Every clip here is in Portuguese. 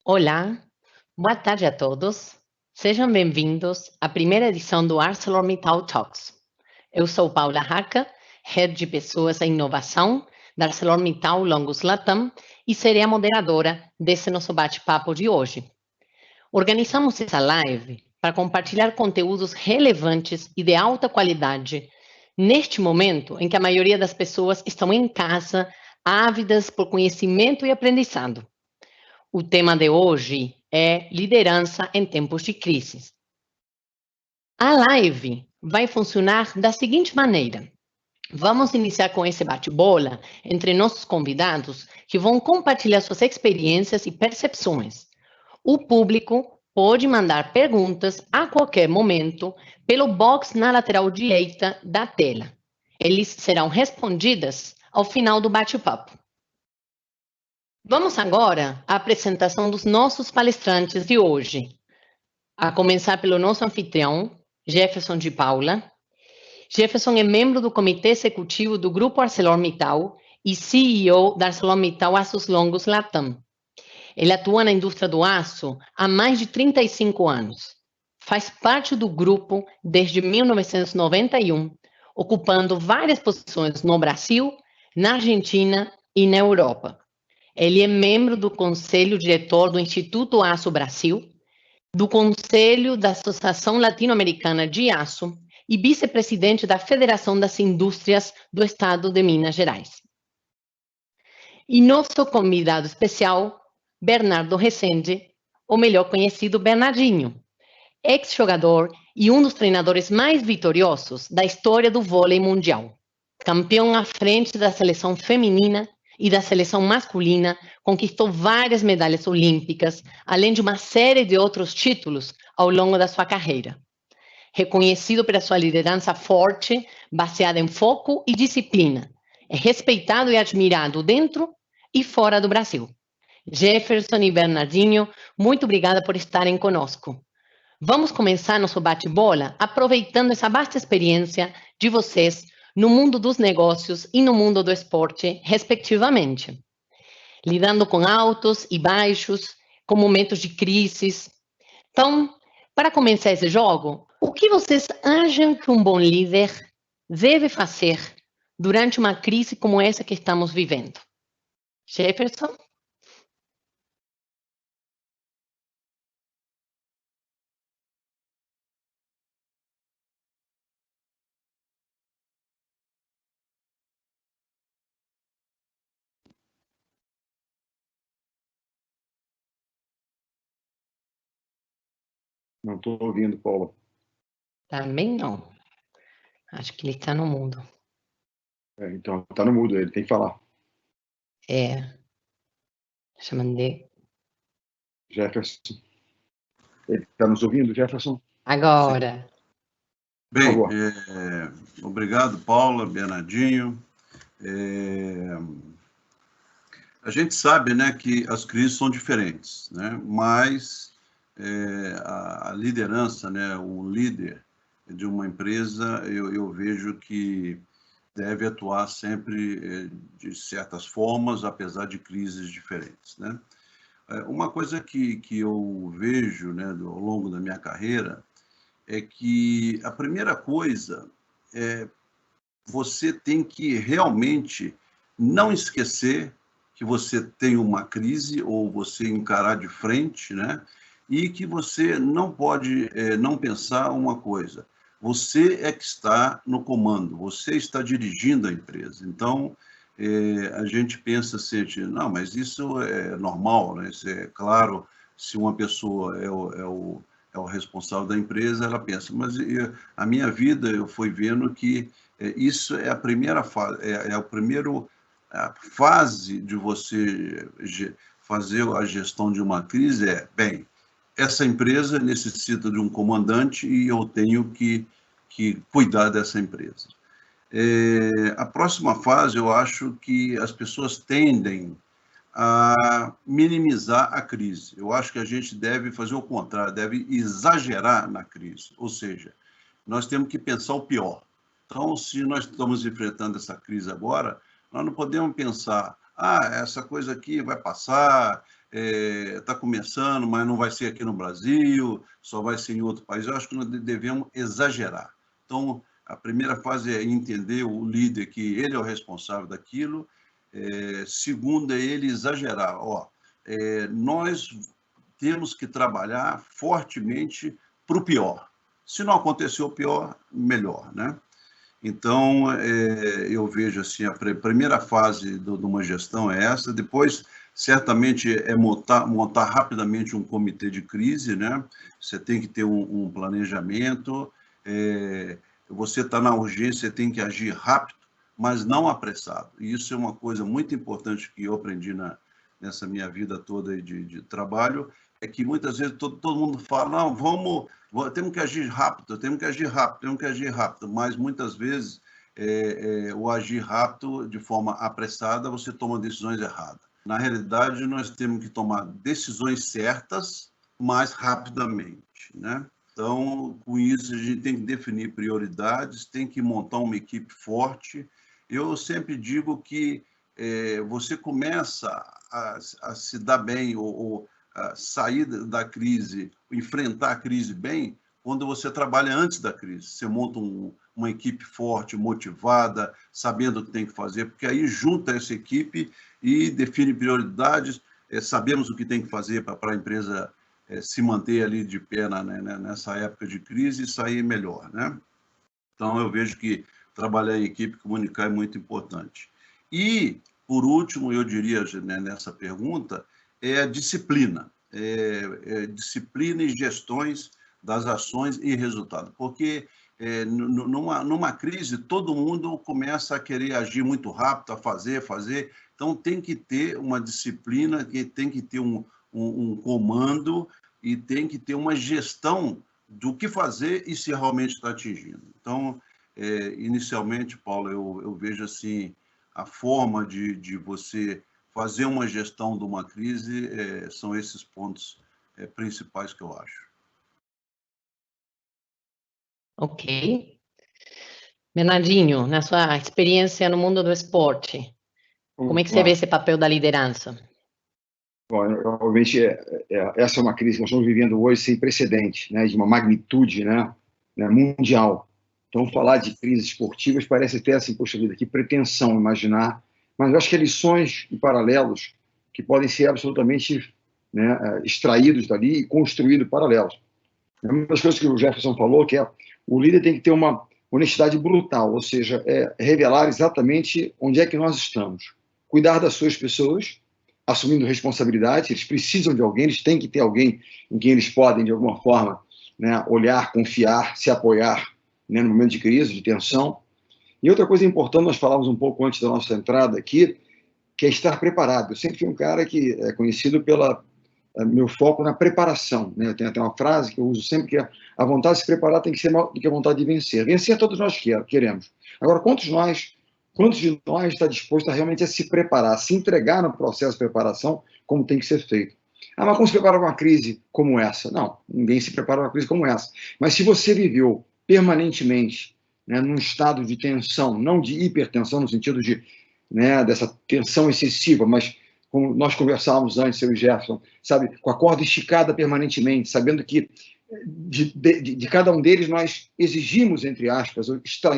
Olá, boa tarde a todos. Sejam bem-vindos à primeira edição do ArcelorMittal Talks. Eu sou Paula Haca, Head de Pessoas e Inovação da ArcelorMittal Longus Latam e serei a moderadora desse nosso bate-papo de hoje. Organizamos essa live para compartilhar conteúdos relevantes e de alta qualidade neste momento em que a maioria das pessoas estão em casa, ávidas por conhecimento e aprendizado. O tema de hoje é liderança em tempos de crise. A live vai funcionar da seguinte maneira. Vamos iniciar com esse bate-bola entre nossos convidados que vão compartilhar suas experiências e percepções. O público pode mandar perguntas a qualquer momento pelo box na lateral direita da tela. Eles serão respondidas ao final do bate-papo. Vamos agora à apresentação dos nossos palestrantes de hoje. A começar pelo nosso anfitrião, Jefferson de Paula. Jefferson é membro do Comitê Executivo do Grupo ArcelorMittal e CEO da ArcelorMittal Aços Longos Latam. Ele atua na indústria do aço há mais de 35 anos. Faz parte do grupo desde 1991, ocupando várias posições no Brasil, na Argentina e na Europa. Ele é membro do Conselho Diretor do Instituto Aço Brasil, do Conselho da Associação Latino-Americana de Aço e vice-presidente da Federação das Indústrias do Estado de Minas Gerais. E nosso convidado especial, Bernardo Rezende, ou melhor conhecido Bernardinho, ex-jogador e um dos treinadores mais vitoriosos da história do vôlei mundial. Campeão à frente da seleção feminina e da seleção masculina, conquistou várias medalhas olímpicas, além de uma série de outros títulos ao longo da sua carreira. Reconhecido pela sua liderança forte, baseada em foco e disciplina, é respeitado e admirado dentro e fora do Brasil. Jefferson e Bernardinho, muito obrigada por estarem conosco. Vamos começar nosso bate-bola aproveitando essa vasta experiência de vocês no mundo dos negócios e no mundo do esporte, respectivamente. Lidando com altos e baixos, com momentos de crises. Então, para começar esse jogo, o que vocês acham que um bom líder deve fazer durante uma crise como essa que estamos vivendo? Jefferson? Não estou ouvindo, Paula. Também não. Acho que ele está no mudo. Então, está no mudo, ele tem que falar. Já mandei. Jefferson. Ele está nos ouvindo, Jefferson? Agora. Bem, obrigado, Paula, Bernardinho. A gente sabe, né, que as crises são diferentes, né, mas a liderança, né, o líder de uma empresa, eu vejo que deve atuar sempre de certas formas, apesar de crises diferentes, né. Uma coisa que eu vejo, né, ao longo da minha carreira é que a primeira coisa é você tem que realmente não esquecer que você tem uma crise ou você encarar de frente, né? E que você não pode não pensar uma coisa. Você é que está no comando, você está dirigindo a empresa. Então, a gente pensa assim, não, mas isso é normal, né? Isso é claro, se uma pessoa é o responsável da empresa, ela pensa, mas a minha vida eu fui vendo que isso é a primeira fase, a fase de você fazer a gestão de uma crise bem, essa empresa necessita de um comandante e eu tenho que cuidar dessa empresa. A próxima fase, eu acho que as pessoas tendem a minimizar a crise. Eu acho que a gente deve fazer o contrário, deve exagerar na crise, ou seja, nós temos que pensar o pior. Então, se nós estamos enfrentando essa crise agora, nós não podemos pensar, essa coisa aqui vai passar, está começando, mas não vai ser aqui no Brasil, só vai ser em outro país. Eu acho que nós devemos exagerar. Então, a primeira fase é entender o líder que ele é o responsável daquilo. Segundo é ele exagerar. Nós temos que trabalhar fortemente para o pior. Se não acontecer o pior, melhor, né? Então, eu vejo assim, a primeira fase de uma gestão é essa. Depois, certamente, é montar rapidamente um comitê de crise, né? Você tem que ter um planejamento. Você está na urgência, você tem que agir rápido, mas não apressado. E isso é uma coisa muito importante que eu aprendi nessa minha vida toda de trabalho, é que muitas vezes todo mundo fala, não, temos que agir rápido, temos que agir rápido, mas muitas vezes o agir rápido de forma apressada, você toma decisões erradas. Na realidade, nós temos que tomar decisões certas, mais rapidamente, né? Então, com isso, a gente tem que definir prioridades, tem que montar uma equipe forte. Eu sempre digo que você começa a se dar bem ou a sair da crise, enfrentar a crise bem, quando você trabalha antes da crise. Você monta uma equipe forte, motivada, sabendo o que tem que fazer, porque aí junta essa equipe e define prioridades, sabemos o que tem que fazer para a empresa se manter ali de pé nessa época de crise e sair melhor, né? Então, eu vejo que trabalhar em equipe, comunicar é muito importante. E, por último, eu diria, né, nessa pergunta, é a disciplina. Disciplina e gestões das ações e resultado. Porque numa crise, todo mundo começa a querer agir muito rápido, a fazer. Então, tem que ter uma disciplina, tem que ter um comando e tem que ter uma gestão do que fazer e se realmente está atingindo. Então, inicialmente, Paulo, eu vejo assim, a forma de você fazer uma gestão de uma crise são esses pontos principais que eu acho. Ok. Bernardinho, na sua experiência no mundo do esporte, como é que você vê esse papel da liderança? Bom, obviamente, essa é uma crise que nós estamos vivendo hoje sem precedente, né, de uma magnitude, né, mundial. Então, falar de crises esportivas parece até assim, poxa vida, que pretensão imaginar, mas eu acho que há lições e paralelos que podem ser absolutamente, né, extraídos dali e construídos paralelos. Uma das coisas que o Jefferson falou, que o líder tem que ter uma honestidade brutal, ou seja, revelar exatamente onde é que nós estamos. Cuidar das suas pessoas, assumindo responsabilidade, eles precisam de alguém, eles têm que ter alguém em quem eles podem, de alguma forma, né, olhar, confiar, se apoiar, né, no momento de crise, de tensão. E outra coisa importante, nós falávamos um pouco antes da nossa entrada aqui, que é estar preparado. Eu sempre fui um cara que é conhecido pelo meu foco na preparação, né? Tem até uma frase que eu uso sempre, que é: a vontade de se preparar tem que ser maior do que a vontade de vencer. Vencer todos nós queremos. Agora, quantos de nós está disposto a realmente se preparar, a se entregar no processo de preparação como tem que ser feito? Mas como se prepara para uma crise como essa? Não, ninguém se prepara para uma crise como essa. Mas se você viveu permanentemente, né, num estado de tensão, não de hipertensão no sentido de, né, dessa tensão excessiva, mas como nós conversávamos antes, eu e Jefferson, sabe, com a corda esticada permanentemente, sabendo que de cada um deles nós exigimos, entre aspas,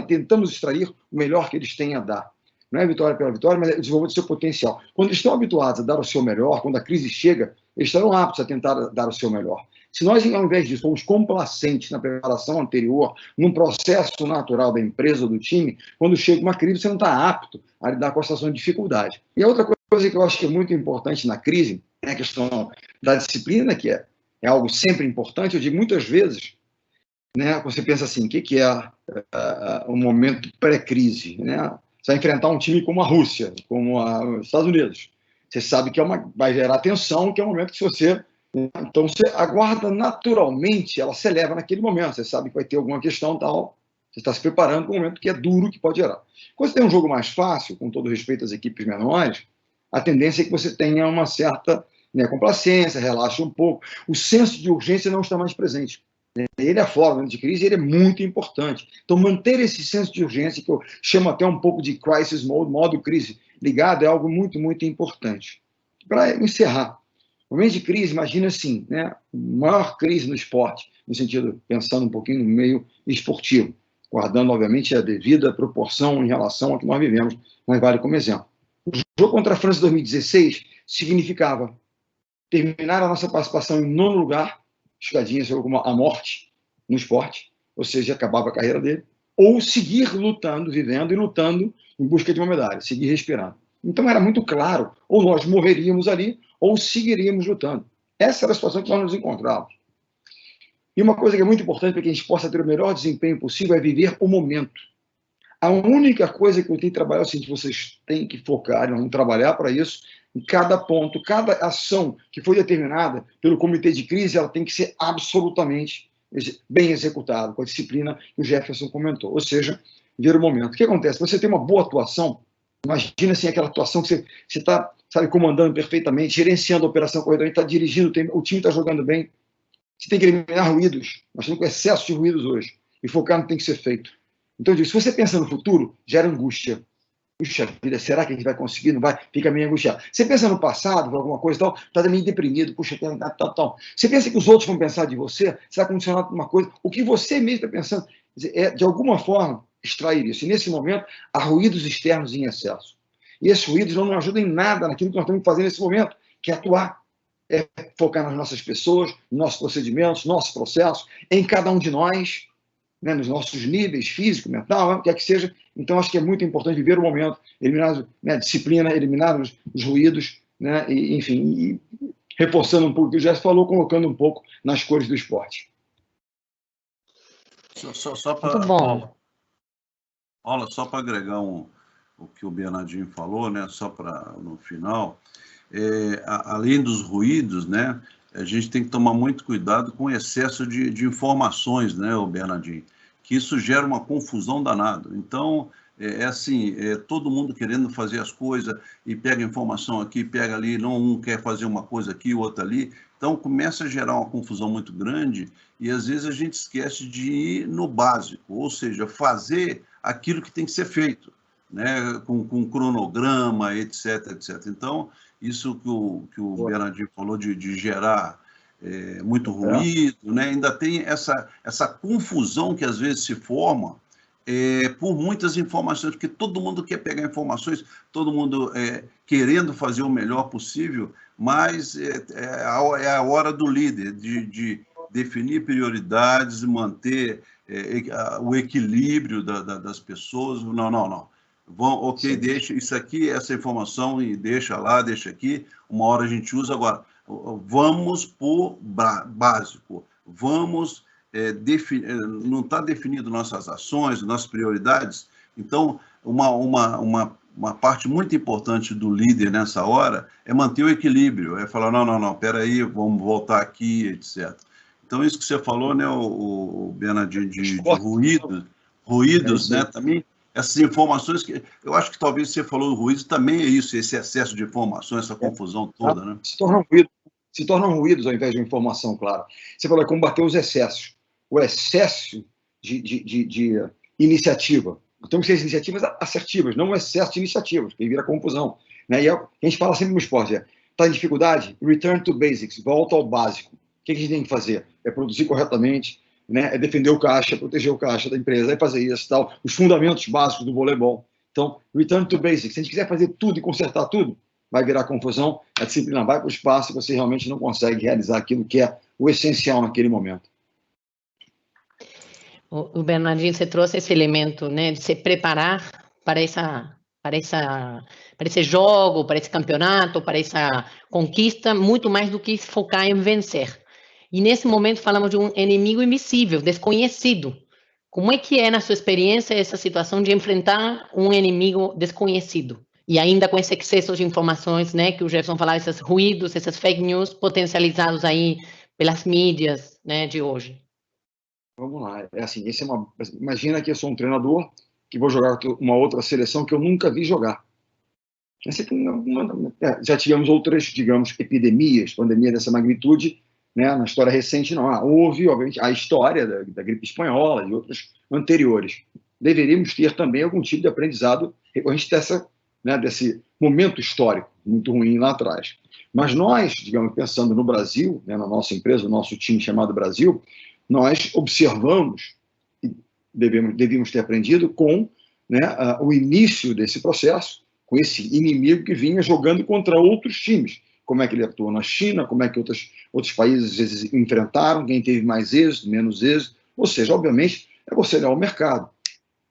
tentamos extrair o melhor que eles têm a dar. Não é vitória pela vitória, mas é desenvolver o seu potencial. Quando eles estão habituados a dar o seu melhor, quando a crise chega, eles estarão aptos a tentar dar o seu melhor. Se nós, ao invés disso, formos complacentes na preparação anterior, num processo natural da empresa ou do time, quando chega uma crise, você não está apto a lidar com a situação de dificuldade. E a outra coisa que eu acho que é muito importante na crise é a questão da disciplina, que é algo sempre importante. Eu digo muitas vezes, né, você pensa assim, o que é um momento pré-crise? Né? Você vai enfrentar um time como a Rússia, como os Estados Unidos. Você sabe que vai gerar tensão, que é um momento que você... Então, você aguarda naturalmente, ela se eleva naquele momento. Você sabe que vai ter alguma questão tal, você está se preparando para um momento que é duro, que pode gerar. Quando você tem um jogo mais fácil, com todo respeito às equipes menores, a tendência é que você tenha uma certa, né, complacência, relaxe um pouco. O senso de urgência não está mais presente. Ele é fora, no momento de crise, ele é muito importante. Então, manter esse senso de urgência, que eu chamo até um pouco de crisis mode, modo crise ligado, é algo muito, muito importante. Para encerrar, Momento de crise, imagina assim, né? Maior crise no esporte, no sentido, pensando um pouquinho no meio esportivo, guardando, obviamente, a devida proporção em relação ao que nós vivemos, mas vale como exemplo. O jogo contra a França em 2016 significava terminar a nossa participação em 9º lugar, escadinha como a morte no esporte, ou seja, acabava a carreira dele, ou seguir lutando, vivendo e lutando em busca de uma medalha, seguir respirando. Então era muito claro, ou nós morreríamos ali, ou seguiríamos lutando. Essa era a situação que nós nos encontrávamos. E uma coisa que é muito importante para que a gente possa ter o melhor desempenho possível é viver o momento. A única coisa que eu tenho que trabalhar é o seguinte: vocês têm que focar, vamos trabalhar para isso, em cada ponto, cada ação que foi determinada pelo comitê de crise, ela tem que ser absolutamente bem executada, com a disciplina que o Jefferson comentou. Ou seja, ver o momento. O que acontece? Você tem uma boa atuação, imagina assim, aquela atuação que você está, sabe, comandando perfeitamente, gerenciando a operação corretamente, está dirigindo, o time está jogando bem. Você tem que eliminar ruídos. Nós estamos com excesso de ruídos hoje. E focar no que tem que ser feito. Então, eu digo, se você pensa no futuro, gera angústia. Puxa vida, será que a gente vai conseguir? Não vai? Fica meio angustiado. Você pensa no passado, alguma coisa e tal, está meio deprimido. Puxa, tal. Você pensa que os outros vão pensar de você, você está condicionado por uma coisa. O que você mesmo está pensando é, de alguma forma, extrair isso. E, nesse momento, há ruídos externos em excesso. E esses ruídos não nos ajudam em nada naquilo que nós temos que fazer nesse momento, que é atuar. É focar nas nossas pessoas, nos nossos procedimentos, nossos processos, em cada um de nós, né, nos nossos níveis físico, mental, quer que seja. Então, acho que é muito importante viver o momento, eliminar, né, a disciplina, eliminar os ruídos, né, e, enfim, e reforçando um pouco o que o Jéssica falou, colocando um pouco nas cores do esporte. Só para Paula, só para agregar o que o Bernardinho falou, né, só para no final, além dos ruídos, né, a gente tem que tomar muito cuidado com o excesso de informações, né, o Bernardinho, que isso gera uma confusão danada. Então, assim, todo mundo querendo fazer as coisas e pega informação aqui, pega ali, não, um quer fazer uma coisa aqui, o outro ali. Então, começa a gerar uma confusão muito grande e, às vezes, a gente esquece de ir no básico, ou seja, fazer aquilo que tem que ser feito, né, com cronograma, etc, etc. Então, isso que o Bernardinho falou de gerar muito ruído, né? Ainda tem essa confusão que às vezes se forma por muitas informações, porque todo mundo quer pegar informações, todo mundo querendo fazer o melhor possível, mas é a hora do líder, de definir prioridades, manter o equilíbrio das pessoas. Não. Ok, deixa isso aqui, essa informação, e deixa lá, deixa aqui, uma hora a gente usa. Agora, vamos por básico, vamos não está definido nossas ações, nossas prioridades. Então, uma parte muito importante do líder nessa hora é manter o equilíbrio, é falar, não, espera aí, vamos voltar aqui, etc. Então, isso que você falou, né, o Bernardinho, de ruídos, né, também, essas informações que eu acho que talvez você falou, ruídos também é isso, esse excesso de informação, essa confusão toda, né? Se tornam ruídos ao invés de informação, claro. Você falou, combater os excessos. O excesso de iniciativa. Então, que ser iniciativas assertivas, não o excesso de iniciativas, que vira confusão. Né? E a gente fala sempre no esporte, está em dificuldade? Return to basics, volta ao básico. O que a gente tem que fazer? É produzir corretamente, né? É defender o caixa, proteger o caixa da empresa, é fazer isso, tal, os fundamentos básicos do voleibol. Então, return to basics. Se a gente quiser fazer tudo e consertar tudo, vai virar confusão, a disciplina vai para o espaço e você realmente não consegue realizar aquilo que é o essencial naquele momento. O Bernardinho, você trouxe esse elemento, né, de se preparar para esse jogo, para esse campeonato, para essa conquista, muito mais do que focar em vencer. E nesse momento falamos de um inimigo invisível, desconhecido. Como é que é, na sua experiência, essa situação de enfrentar um inimigo desconhecido? E ainda com esse excesso de informações, né, que o Jefferson falava, esses ruídos, essas fake news potencializados aí pelas mídias, né, de hoje. Vamos lá, assim, imagina que eu sou um treinador que vou jogar uma outra seleção que eu nunca vi jogar. Já tivemos outras, digamos, epidemias, pandemia dessa magnitude, né, na história recente não. Houve, obviamente, a história da gripe espanhola e outras anteriores. Deveríamos ter também algum tipo de aprendizado recorrente desse momento histórico muito ruim lá atrás. Mas nós, digamos, pensando no Brasil, né, na nossa empresa, no nosso time chamado Brasil, nós observamos e devíamos ter aprendido com, né, o início desse processo, com esse inimigo que vinha jogando contra outros times. Como é que ele atuou na China, como é que outros países às vezes enfrentaram, quem teve mais êxito, menos êxito. Ou seja, obviamente, é você olhar o mercado.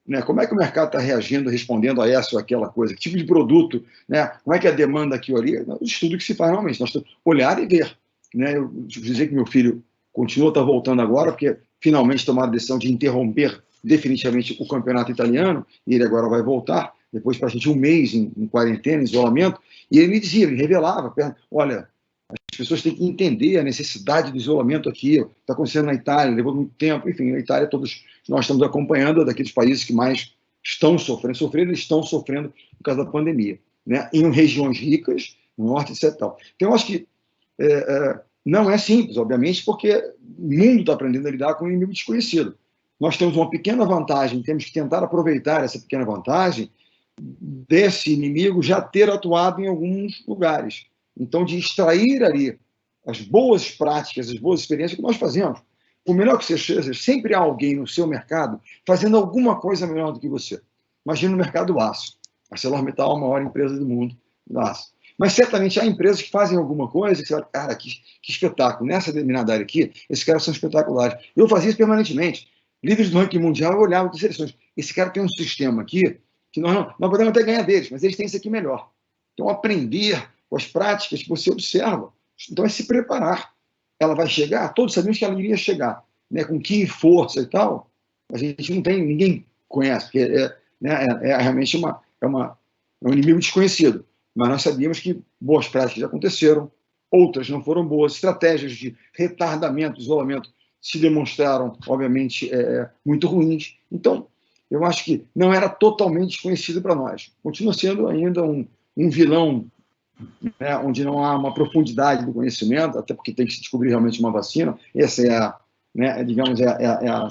Né? Como é que o mercado está reagindo, respondendo a essa ou aquela coisa? Que tipo de produto? Né? Como é que é a demanda aqui ou ali? É o estudo que se faz realmente. Nós temos que olhar e ver. Né? Eu dizer que meu filho continua, está voltando agora, porque finalmente tomaram a decisão de interromper definitivamente o campeonato italiano, e ele agora vai voltar, depois para a gente um mês em quarentena, em isolamento, e ele me dizia, ele revelava, olha, as pessoas têm que entender a necessidade do isolamento aqui, está acontecendo na Itália, levou muito tempo, enfim, na Itália todos nós estamos acompanhando daqueles países que mais estão sofrendo, eles estão sofrendo por causa da pandemia, né? Em regiões ricas, no norte, etc. Então, eu acho que não é simples, obviamente, porque o mundo está aprendendo a lidar com um inimigo desconhecido. Nós temos uma pequena vantagem, temos que tentar aproveitar essa pequena vantagem desse inimigo já ter atuado em alguns lugares. Então, de extrair ali as boas práticas, as boas experiências que nós fazemos. Por melhor que seja, sempre há alguém no seu mercado fazendo alguma coisa melhor do que você. Imagina no mercado do aço. A ArcelorMittal é a maior empresa do mundo do aço. Mas certamente há empresas que fazem alguma coisa e você fala, cara, que espetáculo. Nessa determinada área aqui, esses caras são espetaculares. Eu fazia isso permanentemente. Líderes do ranking mundial, eu olhava de seleções. Esse cara tem um sistema aqui que nós podemos até ganhar deles, mas eles têm isso aqui melhor. Então, aprender com as práticas que você observa. Então, é se preparar. Ela vai chegar, todos sabemos que ela iria chegar, né? Com que força e tal, a gente não tem, ninguém conhece, porque realmente um inimigo desconhecido. Mas nós sabíamos que boas práticas aconteceram, outras não foram boas, estratégias de retardamento, isolamento, se demonstraram, obviamente, muito ruins. Então, eu acho que não era totalmente desconhecido para nós. Continua sendo ainda um vilão, né, onde não há uma profundidade do conhecimento, até porque tem que se descobrir realmente uma vacina. Essa é digamos,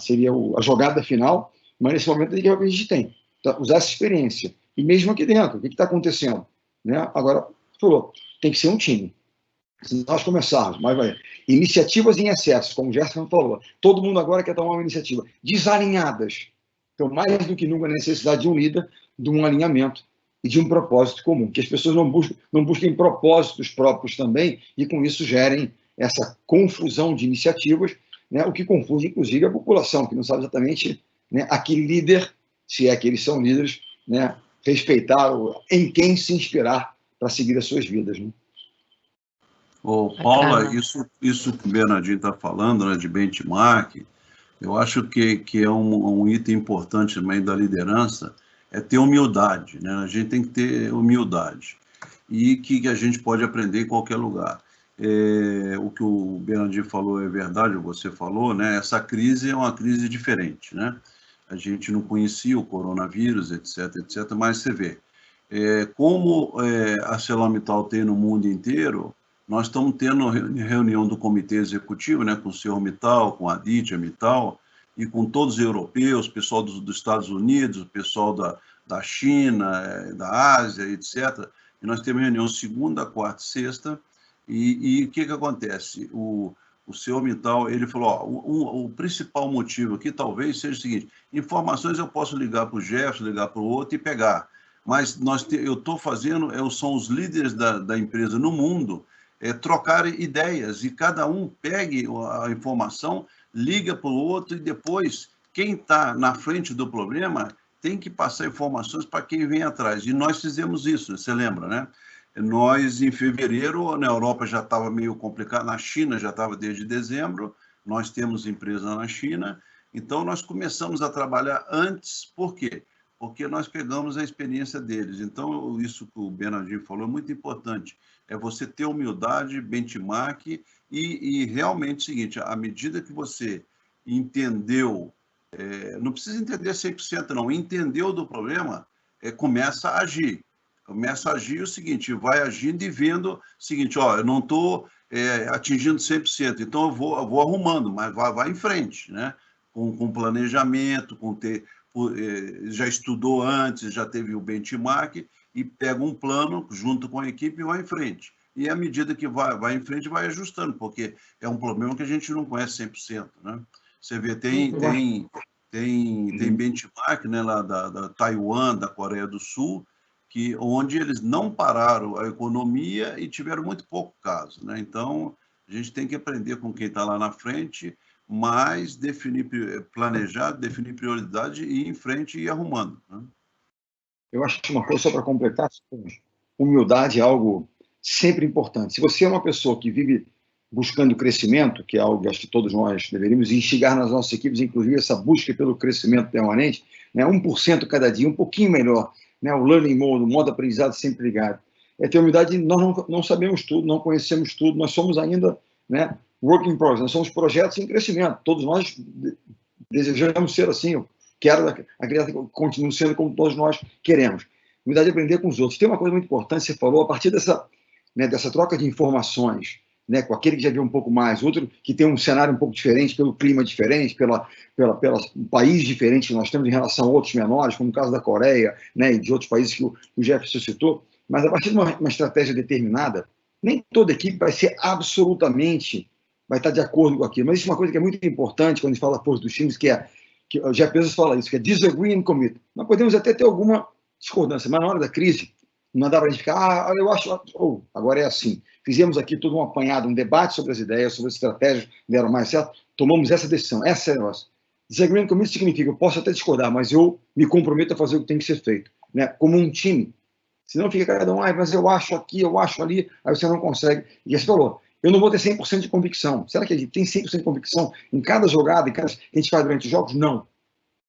seria a jogada final, mas nesse momento é o que a gente tem. Então, usar essa experiência. E mesmo aqui dentro, o que está acontecendo? Né? Agora, falou, tem que ser um time. Se nós começarmos, mas vai, iniciativas em excesso, como o Gerson falou, todo mundo agora quer tomar uma iniciativa, desalinhadas. Então, mais do que nunca, a necessidade de um líder, de um alinhamento e de um propósito comum, que as pessoas não busquem propósitos próprios também e, com isso, gerem essa confusão de iniciativas, né, o que confunde, inclusive, a população, que não sabe exatamente, né, a que líder, se é que eles são líderes, né, respeitar em quem se inspirar para seguir as suas vidas. Né? Ô, Paula, isso que o Bernardinho está falando, né, de benchmark, eu acho que é um item importante também da liderança, é ter humildade, né? A gente tem que ter humildade e que a gente pode aprender em qualquer lugar. O que o Bernardinho falou é verdade, você falou, né? Essa crise é uma crise diferente, né? A gente não conhecia o coronavírus, etc, mas você vê, como a ArcelorMittal tem no mundo inteiro, nós estamos tendo reunião do comitê executivo, né, com o senhor Mittal, com a Aditya Mittal, e com todos os europeus, pessoal dos Estados Unidos, pessoal da China, da Ásia, etc. E nós temos reunião segunda, quarta e sexta, e o que acontece? O senhor Mittal, ele falou, o principal motivo aqui talvez seja o seguinte, informações eu posso ligar para o Jefferson, ligar para o outro e pegar, mas eu estou fazendo, são os líderes da empresa no mundo, trocar ideias, e cada um pegue a informação, liga para o outro, e depois, quem está na frente do problema tem que passar informações para quem vem atrás. E nós fizemos isso, você lembra, né? Nós, em fevereiro, na Europa já estava meio complicado, na China já estava desde dezembro, nós temos empresa na China, então nós começamos a trabalhar antes, por quê? Porque nós pegamos a experiência deles. Então, isso que o Bernardinho falou é muito importante, é você ter humildade, benchmark, e realmente o seguinte, à medida que você entendeu, não precisa entender 100% não, entendeu do problema, começa a agir. Começa a agir o seguinte, vai agindo e vendo o seguinte, eu não estou atingindo 100%, então eu vou arrumando, mas vai em frente, né? Com planejamento, já estudou antes, já teve o benchmark, e pega um plano junto com a equipe e vai em frente. e à medida que vai em frente, vai ajustando, porque é um problema que a gente não conhece 100%, né? Você vê, tem benchmark, né, lá da Taiwan, da Coreia do Sul, onde eles não pararam a economia e tiveram muito pouco caso, né? Então, a gente tem que aprender com quem está lá na frente, mas planejar, definir prioridade e ir em frente e ir arrumando, né? Eu acho uma coisa, só para completar, humildade é algo sempre importante. Se você é uma pessoa que vive buscando crescimento, que é algo que acho que todos nós deveríamos instigar nas nossas equipes, inclusive essa busca pelo crescimento permanente, né, 1% cada dia, um pouquinho melhor, né, o learning mode, o modo aprendizado sempre ligado. É ter humildade, nós não sabemos tudo, não conhecemos tudo, nós somos ainda, né, work in progress, nós somos projetos em crescimento, todos nós desejamos ser assim, eu quero a criança continue sendo como todos nós queremos. Humildade é aprender com os outros. Tem uma coisa muito importante, você falou, a partir dessa, né, dessa troca de informações, né, com aquele que já viu um pouco mais, outro que tem um cenário um pouco diferente, pelo clima diferente, pelo país diferente que nós temos em relação a outros menores, como o caso da Coreia, né, e de outros países que o Jefferson citou, mas a partir de uma estratégia determinada, nem toda equipe vai ser absolutamente, vai estar de acordo com aquilo, mas isso é uma coisa que é muito importante quando a gente fala a força dos times, que o Jeff Bezos fala isso, que é disagree and commit. Nós podemos até ter alguma discordância, mas na hora da crise, não dá para a gente ficar, eu acho, agora é assim. Fizemos aqui todo um apanhado, um debate sobre as ideias, sobre as estratégias, deram mais certo, tomamos essa decisão, essa é a nossa. Disagree and commit significa, eu posso até discordar, mas eu me comprometo a fazer o que tem que ser feito, né? Como um time. Senão fica cada um, mas eu acho aqui, eu acho ali, aí você não consegue. E você falou, eu não vou ter 100% de convicção. Será que a gente tem 100% de convicção em cada jogada, que a gente faz durante os jogos? Não.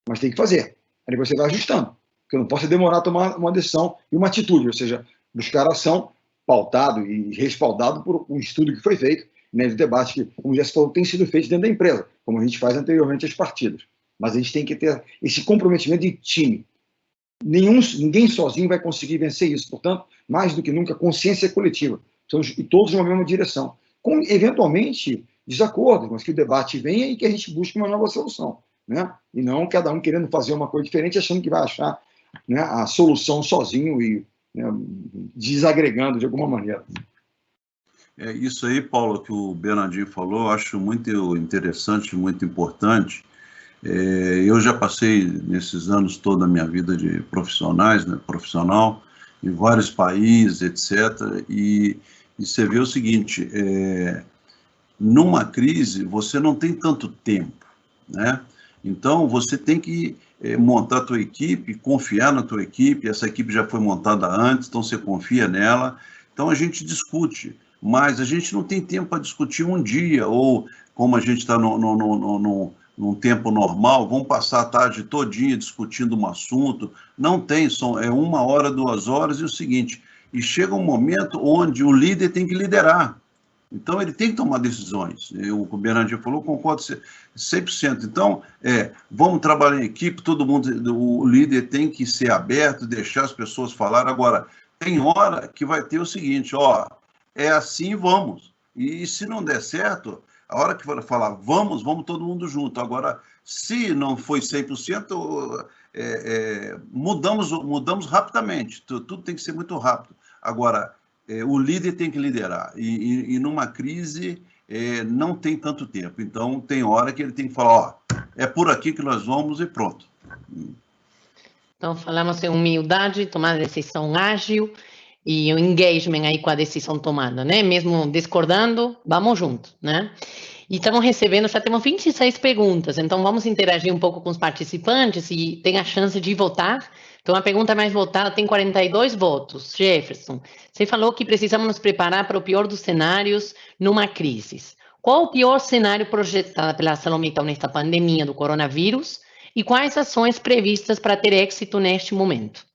Mas tem que fazer. Aí você vai ajustando. Porque eu não posso demorar a tomar uma decisão e uma atitude, ou seja, buscar ação pautado e respaldado por um estudo que foi feito, né, de debate que, como já se falou, tem sido feito dentro da empresa, como a gente faz anteriormente às partidas. Mas a gente tem que ter esse comprometimento de time. Ninguém sozinho vai conseguir vencer isso. Portanto, mais do que nunca, consciência coletiva. E todos numa mesma direção. Com, eventualmente, desacordos, mas que o debate venha e que a gente busque uma nova solução, né? E não cada um querendo fazer uma coisa diferente, achando que vai achar, né, a solução sozinho e, né, desagregando de alguma maneira. É isso aí, Paulo, que o Bernardinho falou, eu acho muito interessante, muito importante. Eu já passei, nesses anos toda a minha vida de profissional, em vários países, etc., e você vê o seguinte, numa crise, você não tem tanto tempo, né? Então, você tem que montar a tua equipe, confiar na tua equipe, essa equipe já foi montada antes, então você confia nela. Então, a gente discute, mas a gente não tem tempo para discutir um dia, ou como a gente está num tempo normal, vamos passar a tarde todinha discutindo um assunto. Não tem, é 1 hora, 2 horas, e o seguinte, e chega um momento onde o líder tem que liderar. Então, ele tem que tomar decisões. O Bernardinho falou, concordo 100%. Então, vamos trabalhar em equipe, todo mundo, o líder tem que ser aberto, deixar as pessoas falar. Agora, tem hora que vai ter o seguinte, é assim, vamos. E se não der certo, a hora que vai falar vamos todo mundo junto. Agora, se não foi 100%, mudamos rapidamente. Tudo tem que ser muito rápido. Agora, o líder tem que liderar. E numa crise, não tem tanto tempo. Então, tem hora que ele tem que falar, é por aqui que nós vamos e pronto. Então, falamos em humildade, tomar decisão ágil e o engagement aí com a decisão tomada, né? Mesmo discordando, vamos juntos, né? E estamos recebendo, já temos 26 perguntas, então vamos interagir um pouco com os participantes e tem a chance de votar. Então, a pergunta mais votada tem 42 votos. Jefferson, você falou que precisamos nos preparar para o pior dos cenários numa crise. Qual o pior cenário projetado pela ArcelorMittal nesta pandemia do coronavírus e quais ações previstas para ter êxito neste momento?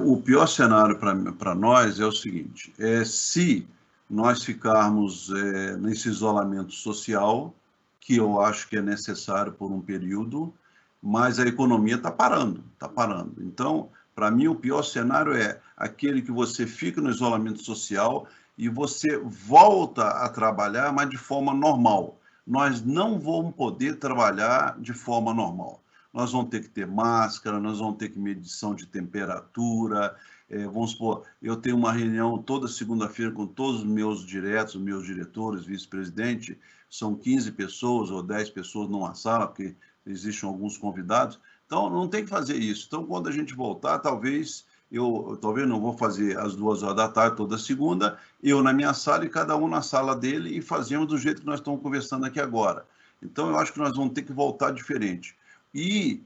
O pior cenário para nós é o seguinte, se nós ficarmos nesse isolamento social, que eu acho que é necessário por um período, mas a economia está parando. Então, para mim, o pior cenário é aquele que você fica no isolamento social e você volta a trabalhar, mas de forma normal. Nós não vamos poder trabalhar de forma normal. Nós vamos ter que ter máscara, nós vamos ter que medição de temperatura, vamos supor, eu tenho uma reunião toda segunda-feira com todos os meus diretos, os meus diretores, vice-presidente, são 15 pessoas ou 10 pessoas numa sala, porque existem alguns convidados, então não tem que fazer isso. Então, quando a gente voltar, talvez não vou fazer às 2 horas da tarde, toda segunda, eu na minha sala e cada um na sala dele, e fazemos do jeito que nós estamos conversando aqui agora. Então, eu acho que nós vamos ter que voltar diferente. E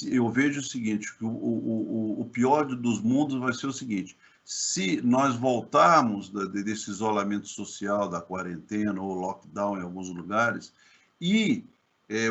eu vejo o seguinte, que o pior dos mundos vai ser o seguinte: se nós voltarmos desse isolamento social, da quarentena ou lockdown em alguns lugares, e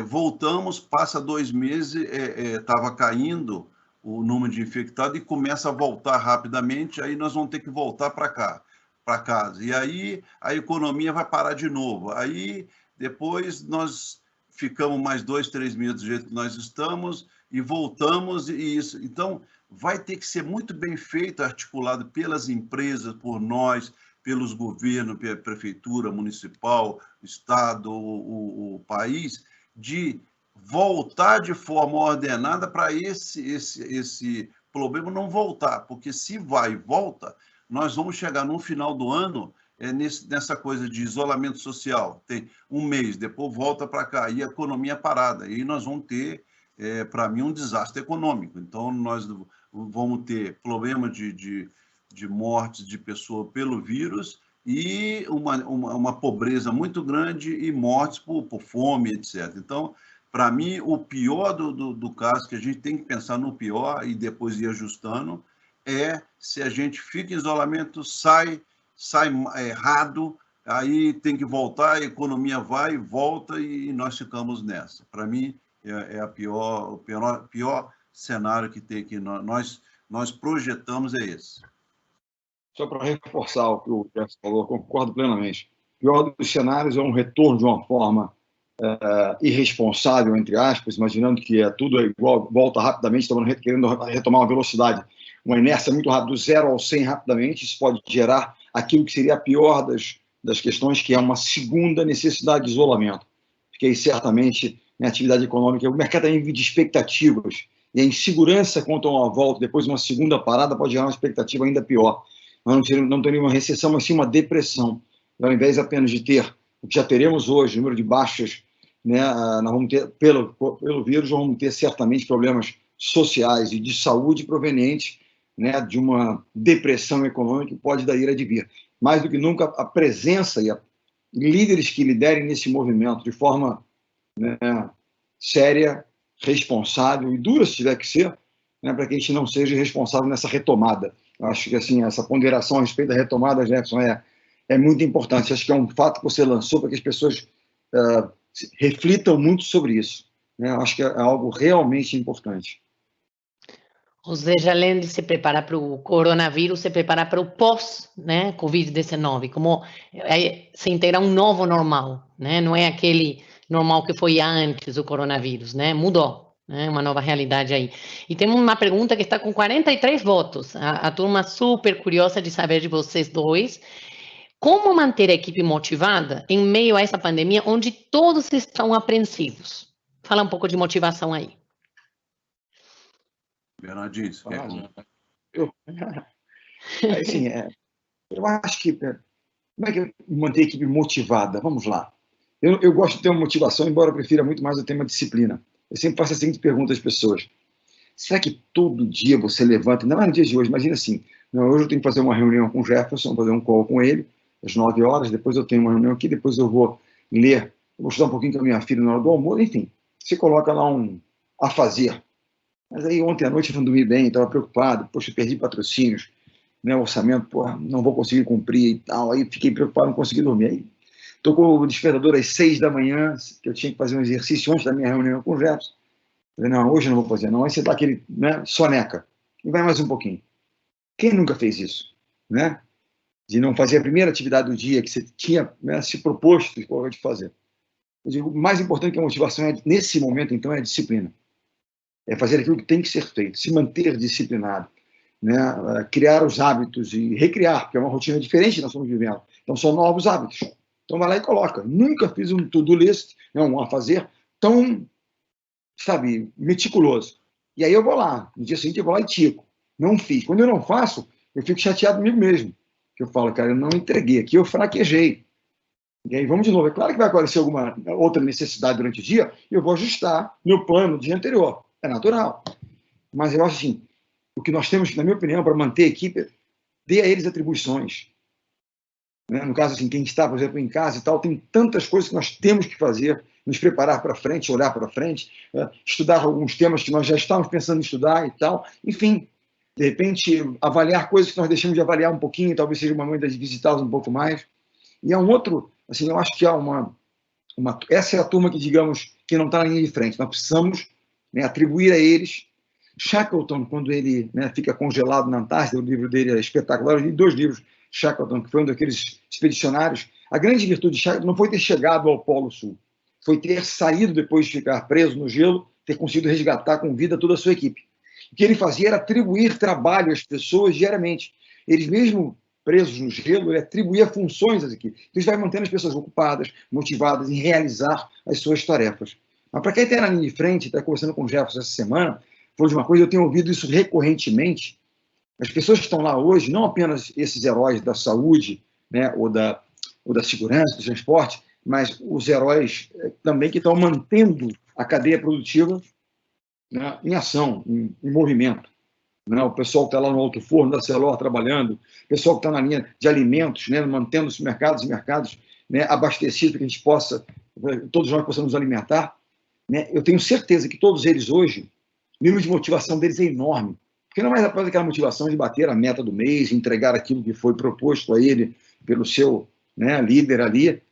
voltamos, passa 2 meses, estava caindo o número de infectados e começa a voltar rapidamente, aí nós vamos ter que voltar para cá, para casa. E aí a economia vai parar de novo. Aí depois nós ficamos mais 2, 3 meses do jeito que nós estamos e voltamos, e isso. Então, vai ter que ser muito bem feito, articulado pelas empresas, por nós, pelos governos, pela prefeitura municipal, estado, o país, de voltar de forma ordenada para esse problema não voltar, porque se vai e volta, nós vamos chegar no final do ano nessa coisa de isolamento social. Tem 1 mês, depois volta para cá, e a economia parada, e nós vamos ter, para mim, um desastre econômico. Então, nós vamos ter problema de mortes de pessoas pelo vírus e uma pobreza muito grande e mortes por fome, etc. Então, para mim, o pior do caso, que a gente tem que pensar no pior e depois ir ajustando, se a gente fica em isolamento, sai errado, aí tem que voltar, a economia vai e volta e nós ficamos nessa. Para mim, o pior cenário que tem aqui, nós projetamos é esse. Só para reforçar o que o Jefferson falou, concordo plenamente. O pior dos cenários é um retorno de uma forma irresponsável, entre aspas, imaginando que tudo é igual, volta rapidamente, estamos querendo retomar uma velocidade, uma inércia muito rápida, do 0 ao 100 rapidamente. Isso pode gerar aquilo que seria a pior das questões, que é uma segunda necessidade de isolamento. Porque aí, certamente, na atividade econômica, o mercado está vive de expectativas, e a insegurança quanto a uma volta, depois uma segunda parada, pode gerar uma expectativa ainda pior. Nós não teríamos uma recessão, mas sim uma depressão. Ao invés apenas de ter o que já teremos hoje, número de baixas, né, nós vamos ter, pelo vírus, vamos ter certamente problemas sociais e de saúde provenientes, né, de uma depressão econômica que pode daí advir. Mais do que nunca, a presença e líderes que liderem nesse movimento de forma, né, séria, responsável e dura, se tiver que ser, né, para que a gente não seja responsável nessa retomada. Eu acho que assim, essa ponderação a respeito da retomada, Jefferson, é muito importante. Acho que é um fato que você lançou para que as pessoas reflitam muito sobre isso, né? Eu acho que é algo realmente importante. Ou seja, além de se preparar para o coronavírus, se preparar para o pós, né, Covid-19, como se integrar um novo normal, né? Não é aquele normal que foi antes do coronavírus, né? Mudou, né? Uma nova realidade aí. E temos uma pergunta que está com 43 votos. A turma super curiosa de saber de vocês dois. Como manter a equipe motivada em meio a essa pandemia onde todos estão apreensivos? Fala um pouco de motivação aí. Bernardinho, você quer assim, eu acho que como é que manter a equipe motivada? Vamos lá. Eu gosto de ter uma motivação, embora eu prefira muito mais o tema disciplina. Eu sempre faço a seguinte pergunta às pessoas: será que todo dia você levanta, não é no dia de hoje, imagina assim, não, hoje eu tenho que fazer uma reunião com o Jefferson, fazer um call com ele, às 9 horas, depois eu tenho uma reunião aqui, depois eu vou ler, eu vou estudar um pouquinho com a minha filha na hora do almoço, enfim, você coloca lá a fazer. Mas aí ontem à noite eu não dormi bem, estava preocupado, poxa, perdi patrocínios, né, orçamento, porra, não vou conseguir cumprir e tal, aí fiquei preocupado, não consegui dormir. Aí tocou o despertador às 6 da manhã, que eu tinha que fazer um exercício antes da minha reunião com o Jefferson. Eu falei, não, hoje eu não vou fazer, não. Aí você dá aquele, né, soneca, e vai mais um pouquinho. Quem nunca fez isso, né? De não fazer a primeira atividade do dia que você tinha, né, se proposto de fazer. Eu digo, o mais importante que a motivação nesse momento, então, é a disciplina. É fazer aquilo que tem que ser feito, se manter disciplinado, né? Criar os hábitos e recriar, porque é uma rotina diferente que nós estamos vivendo. Então, são novos hábitos. Então, vai lá e coloca. Nunca fiz um to-do list, não, a fazer tão, sabe, meticuloso. E aí eu vou lá, no dia seguinte eu vou lá e tico. Não fiz. Quando eu não faço, eu fico chateado comigo mesmo. Que eu falo, cara, eu não entreguei aqui, eu fraquejei. E aí, vamos de novo. É claro que vai aparecer alguma outra necessidade durante o dia, e eu vou ajustar meu plano do dia anterior. É natural. Mas eu acho assim, o que nós temos, na minha opinião, para manter a equipe, dê a eles atribuições. Né? No caso, assim, quem está, por exemplo, em casa e tal, tem tantas coisas que nós temos que fazer, nos preparar para frente, olhar para frente, estudar alguns temas que nós já estávamos pensando em estudar e tal. Enfim, de repente, avaliar coisas que nós deixamos de avaliar um pouquinho, talvez seja uma maneira de visitá-los um pouco mais. E há um outro, assim, eu acho que há essa é a turma que, digamos, que não está na linha de frente. Nós precisamos, né, atribuir a eles. Shackleton, quando ele, né, fica congelado na Antártida, o livro dele é espetacular. Eu li 2 livros, Shackleton, que foi um daqueles expedicionários. A grande virtude de Shackleton não foi ter chegado ao Polo Sul, foi ter saído depois de ficar preso no gelo, ter conseguido resgatar com vida toda a sua equipe. O que ele fazia era atribuir trabalho às pessoas diariamente. Eles mesmo presos no gelo, ele atribuía funções às equipes. Então, isso vai mantendo as pessoas ocupadas, motivadas em realizar as suas tarefas. Mas para quem está na linha de frente, está conversando com o Jefferson essa semana, falou de uma coisa, eu tenho ouvido isso recorrentemente. As pessoas que estão lá hoje, não apenas esses heróis da saúde, né, ou da segurança, do transporte, mas os heróis também que estão mantendo a cadeia produtiva, né, em ação, em movimento. Né? O pessoal que está lá no alto forno da Celor trabalhando, o pessoal que está na linha de alimentos, né, mantendo os mercados e mercados, né, abastecidos para que a gente possa, todos nós possamos nos alimentar. Né? Eu tenho certeza que todos eles hoje, o nível de motivação deles é enorme. Porque não é mais apenas aquela motivação de bater a meta do mês, entregar aquilo que foi proposto a ele pelo seu, né, líder ali.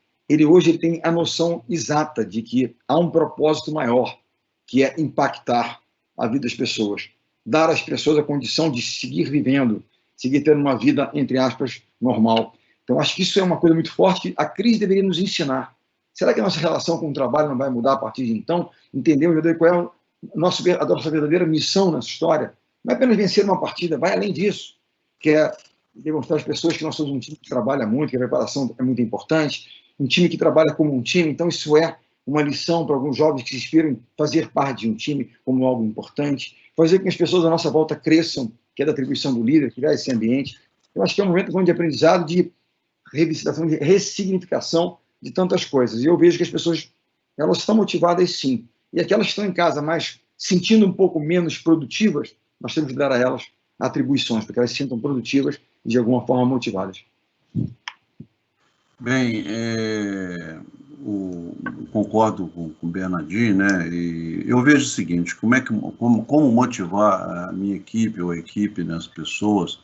Hoje ele tem a noção exata de que há um propósito maior, que é impactar a vida das pessoas, dar às pessoas a condição de seguir vivendo, seguir tendo uma vida, entre aspas, normal. Então, acho que isso é uma coisa muito forte que a crise deveria nos ensinar. Será que a nossa relação com o trabalho não vai mudar a partir de então? Entendemos qual é a nossa verdadeira missão nessa história? Não é apenas vencer uma partida, vai além disso, que é demonstrar às pessoas que nós somos um time que trabalha muito, que a preparação é muito importante, um time que trabalha como um time. Então, isso é uma lição para alguns jovens que se inspiram em fazer parte de um time como algo importante, fazer com que as pessoas à nossa volta cresçam, que é da atribuição do líder, criar esse ambiente. Eu acho que é um momento de aprendizado, de revisitação, de ressignificação de tantas coisas. E eu vejo que as pessoas, elas estão motivadas sim. E aquelas que estão em casa, mas sentindo um pouco menos produtivas, nós temos que dar a elas atribuições, para que elas se sintam produtivas e de alguma forma motivadas. Bem, concordo com o Bernardinho, né? E eu vejo o seguinte: como motivar a minha equipe ou a equipe, né, as pessoas,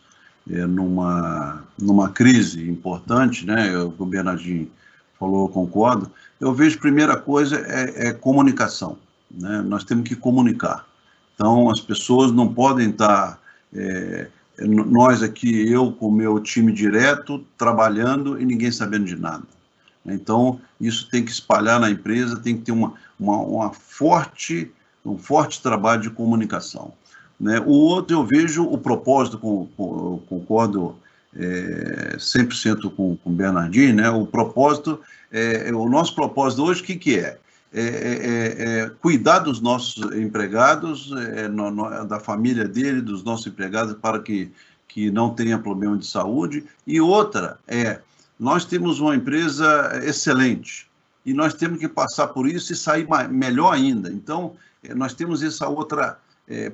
numa crise importante, né? O Bernardinho falou, eu concordo. Eu vejo, primeira coisa, é comunicação, né? Nós temos que comunicar. Então, as pessoas não podem estar... nós aqui, eu com o meu time direto, trabalhando e ninguém sabendo de nada. Então, isso tem que espalhar na empresa, tem que ter um forte trabalho de comunicação. Né? O outro, eu vejo o propósito, concordo 100% com o Bernardinho, né? O propósito, o nosso propósito hoje, o que é? Cuidar dos nossos empregados, da família dele, dos nossos empregados, para que não tenha problema de saúde. E outra nós temos uma empresa excelente e nós temos que passar por isso e sair melhor ainda. Então, nós temos essa outra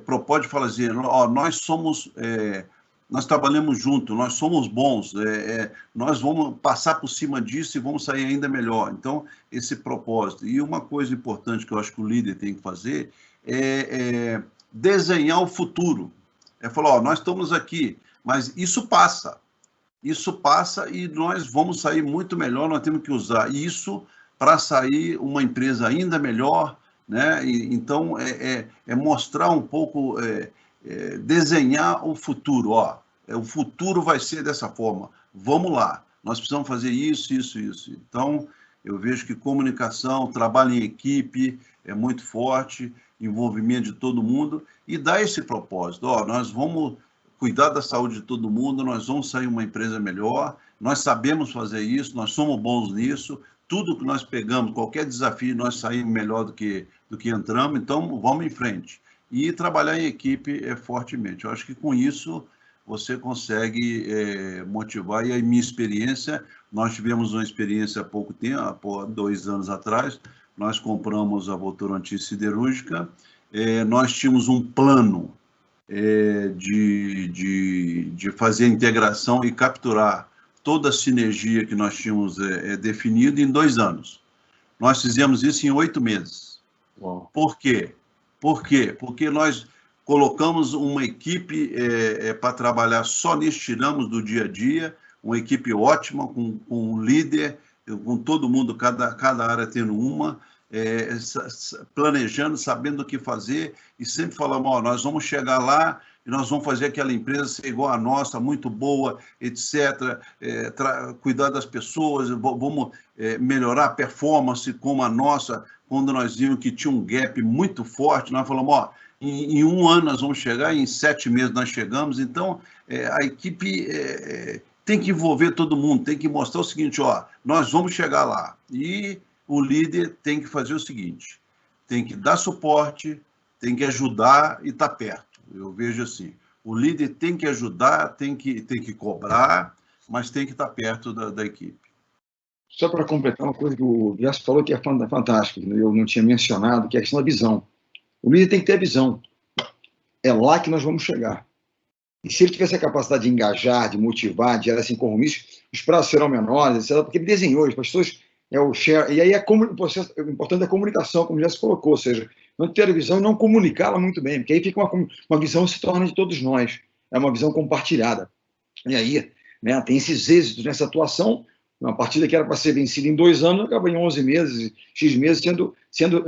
propósito de falar assim, nós trabalhamos juntos, nós somos bons, nós vamos passar por cima disso e vamos sair ainda melhor. Então, esse propósito. E uma coisa importante que eu acho que o líder tem que fazer é desenhar o futuro. Falar, nós estamos aqui, mas isso passa e nós vamos sair muito melhor, nós temos que usar isso para sair uma empresa ainda melhor, né? Então, mostrar um pouco... desenhar o futuro, o futuro vai ser dessa forma, vamos lá, nós precisamos fazer isso. Então, eu vejo que comunicação, trabalho em equipe é muito forte, envolvimento de todo mundo, e dá esse propósito, nós vamos cuidar da saúde de todo mundo, nós vamos sair uma empresa melhor, nós sabemos fazer isso, nós somos bons nisso, tudo que nós pegamos, qualquer desafio, nós saímos melhor do que entramos, então vamos em frente. E trabalhar em equipe fortemente. Eu acho que com isso você consegue motivar. E a minha experiência, nós tivemos uma experiência há pouco tempo, há 2 anos atrás, nós compramos a Votorantim Siderúrgica, nós tínhamos um plano de fazer a integração e capturar toda a sinergia que nós tínhamos definido em 2 anos. Nós fizemos isso em 8 meses. Uau. Por quê? Por quê? Porque nós colocamos uma equipe para trabalhar só nisso, tiramos do dia a dia, uma equipe ótima, com um líder, com todo mundo, cada área tendo uma, planejando, sabendo o que fazer, e sempre falamos, nós vamos chegar lá e nós vamos fazer aquela empresa ser igual à nossa, muito boa, etc., cuidar das pessoas, vamos melhorar a performance como a nossa. Quando nós vimos que tinha um gap muito forte, nós falamos, em 1 ano nós vamos chegar, em 7 meses nós chegamos. Então, a equipe tem que envolver todo mundo, tem que mostrar o seguinte, nós vamos chegar lá. E o líder tem que fazer o seguinte, tem que dar suporte, tem que ajudar e estar perto. Eu vejo assim, o líder tem que ajudar, tem que cobrar, mas tem que estar perto da equipe. Só para completar uma coisa que o Gerson falou que é fantástico, eu não tinha mencionado, que é a questão da visão. O líder tem que ter a visão. É lá que nós vamos chegar. E se ele tivesse a capacidade de engajar, de motivar, de gerar assim, compromisso, os prazos serão menores, etc., porque ele desenhou, as pessoas... o share, e aí o processo, o importante é a comunicação, como já se colocou, ou seja, não ter a visão e não comunicá-la muito bem, porque aí fica uma visão que se torna de todos nós, é uma visão compartilhada. E aí, tem esses êxitos nessa atuação, uma partida que era para ser vencida em 2 anos, acaba em 11 meses, X meses sendo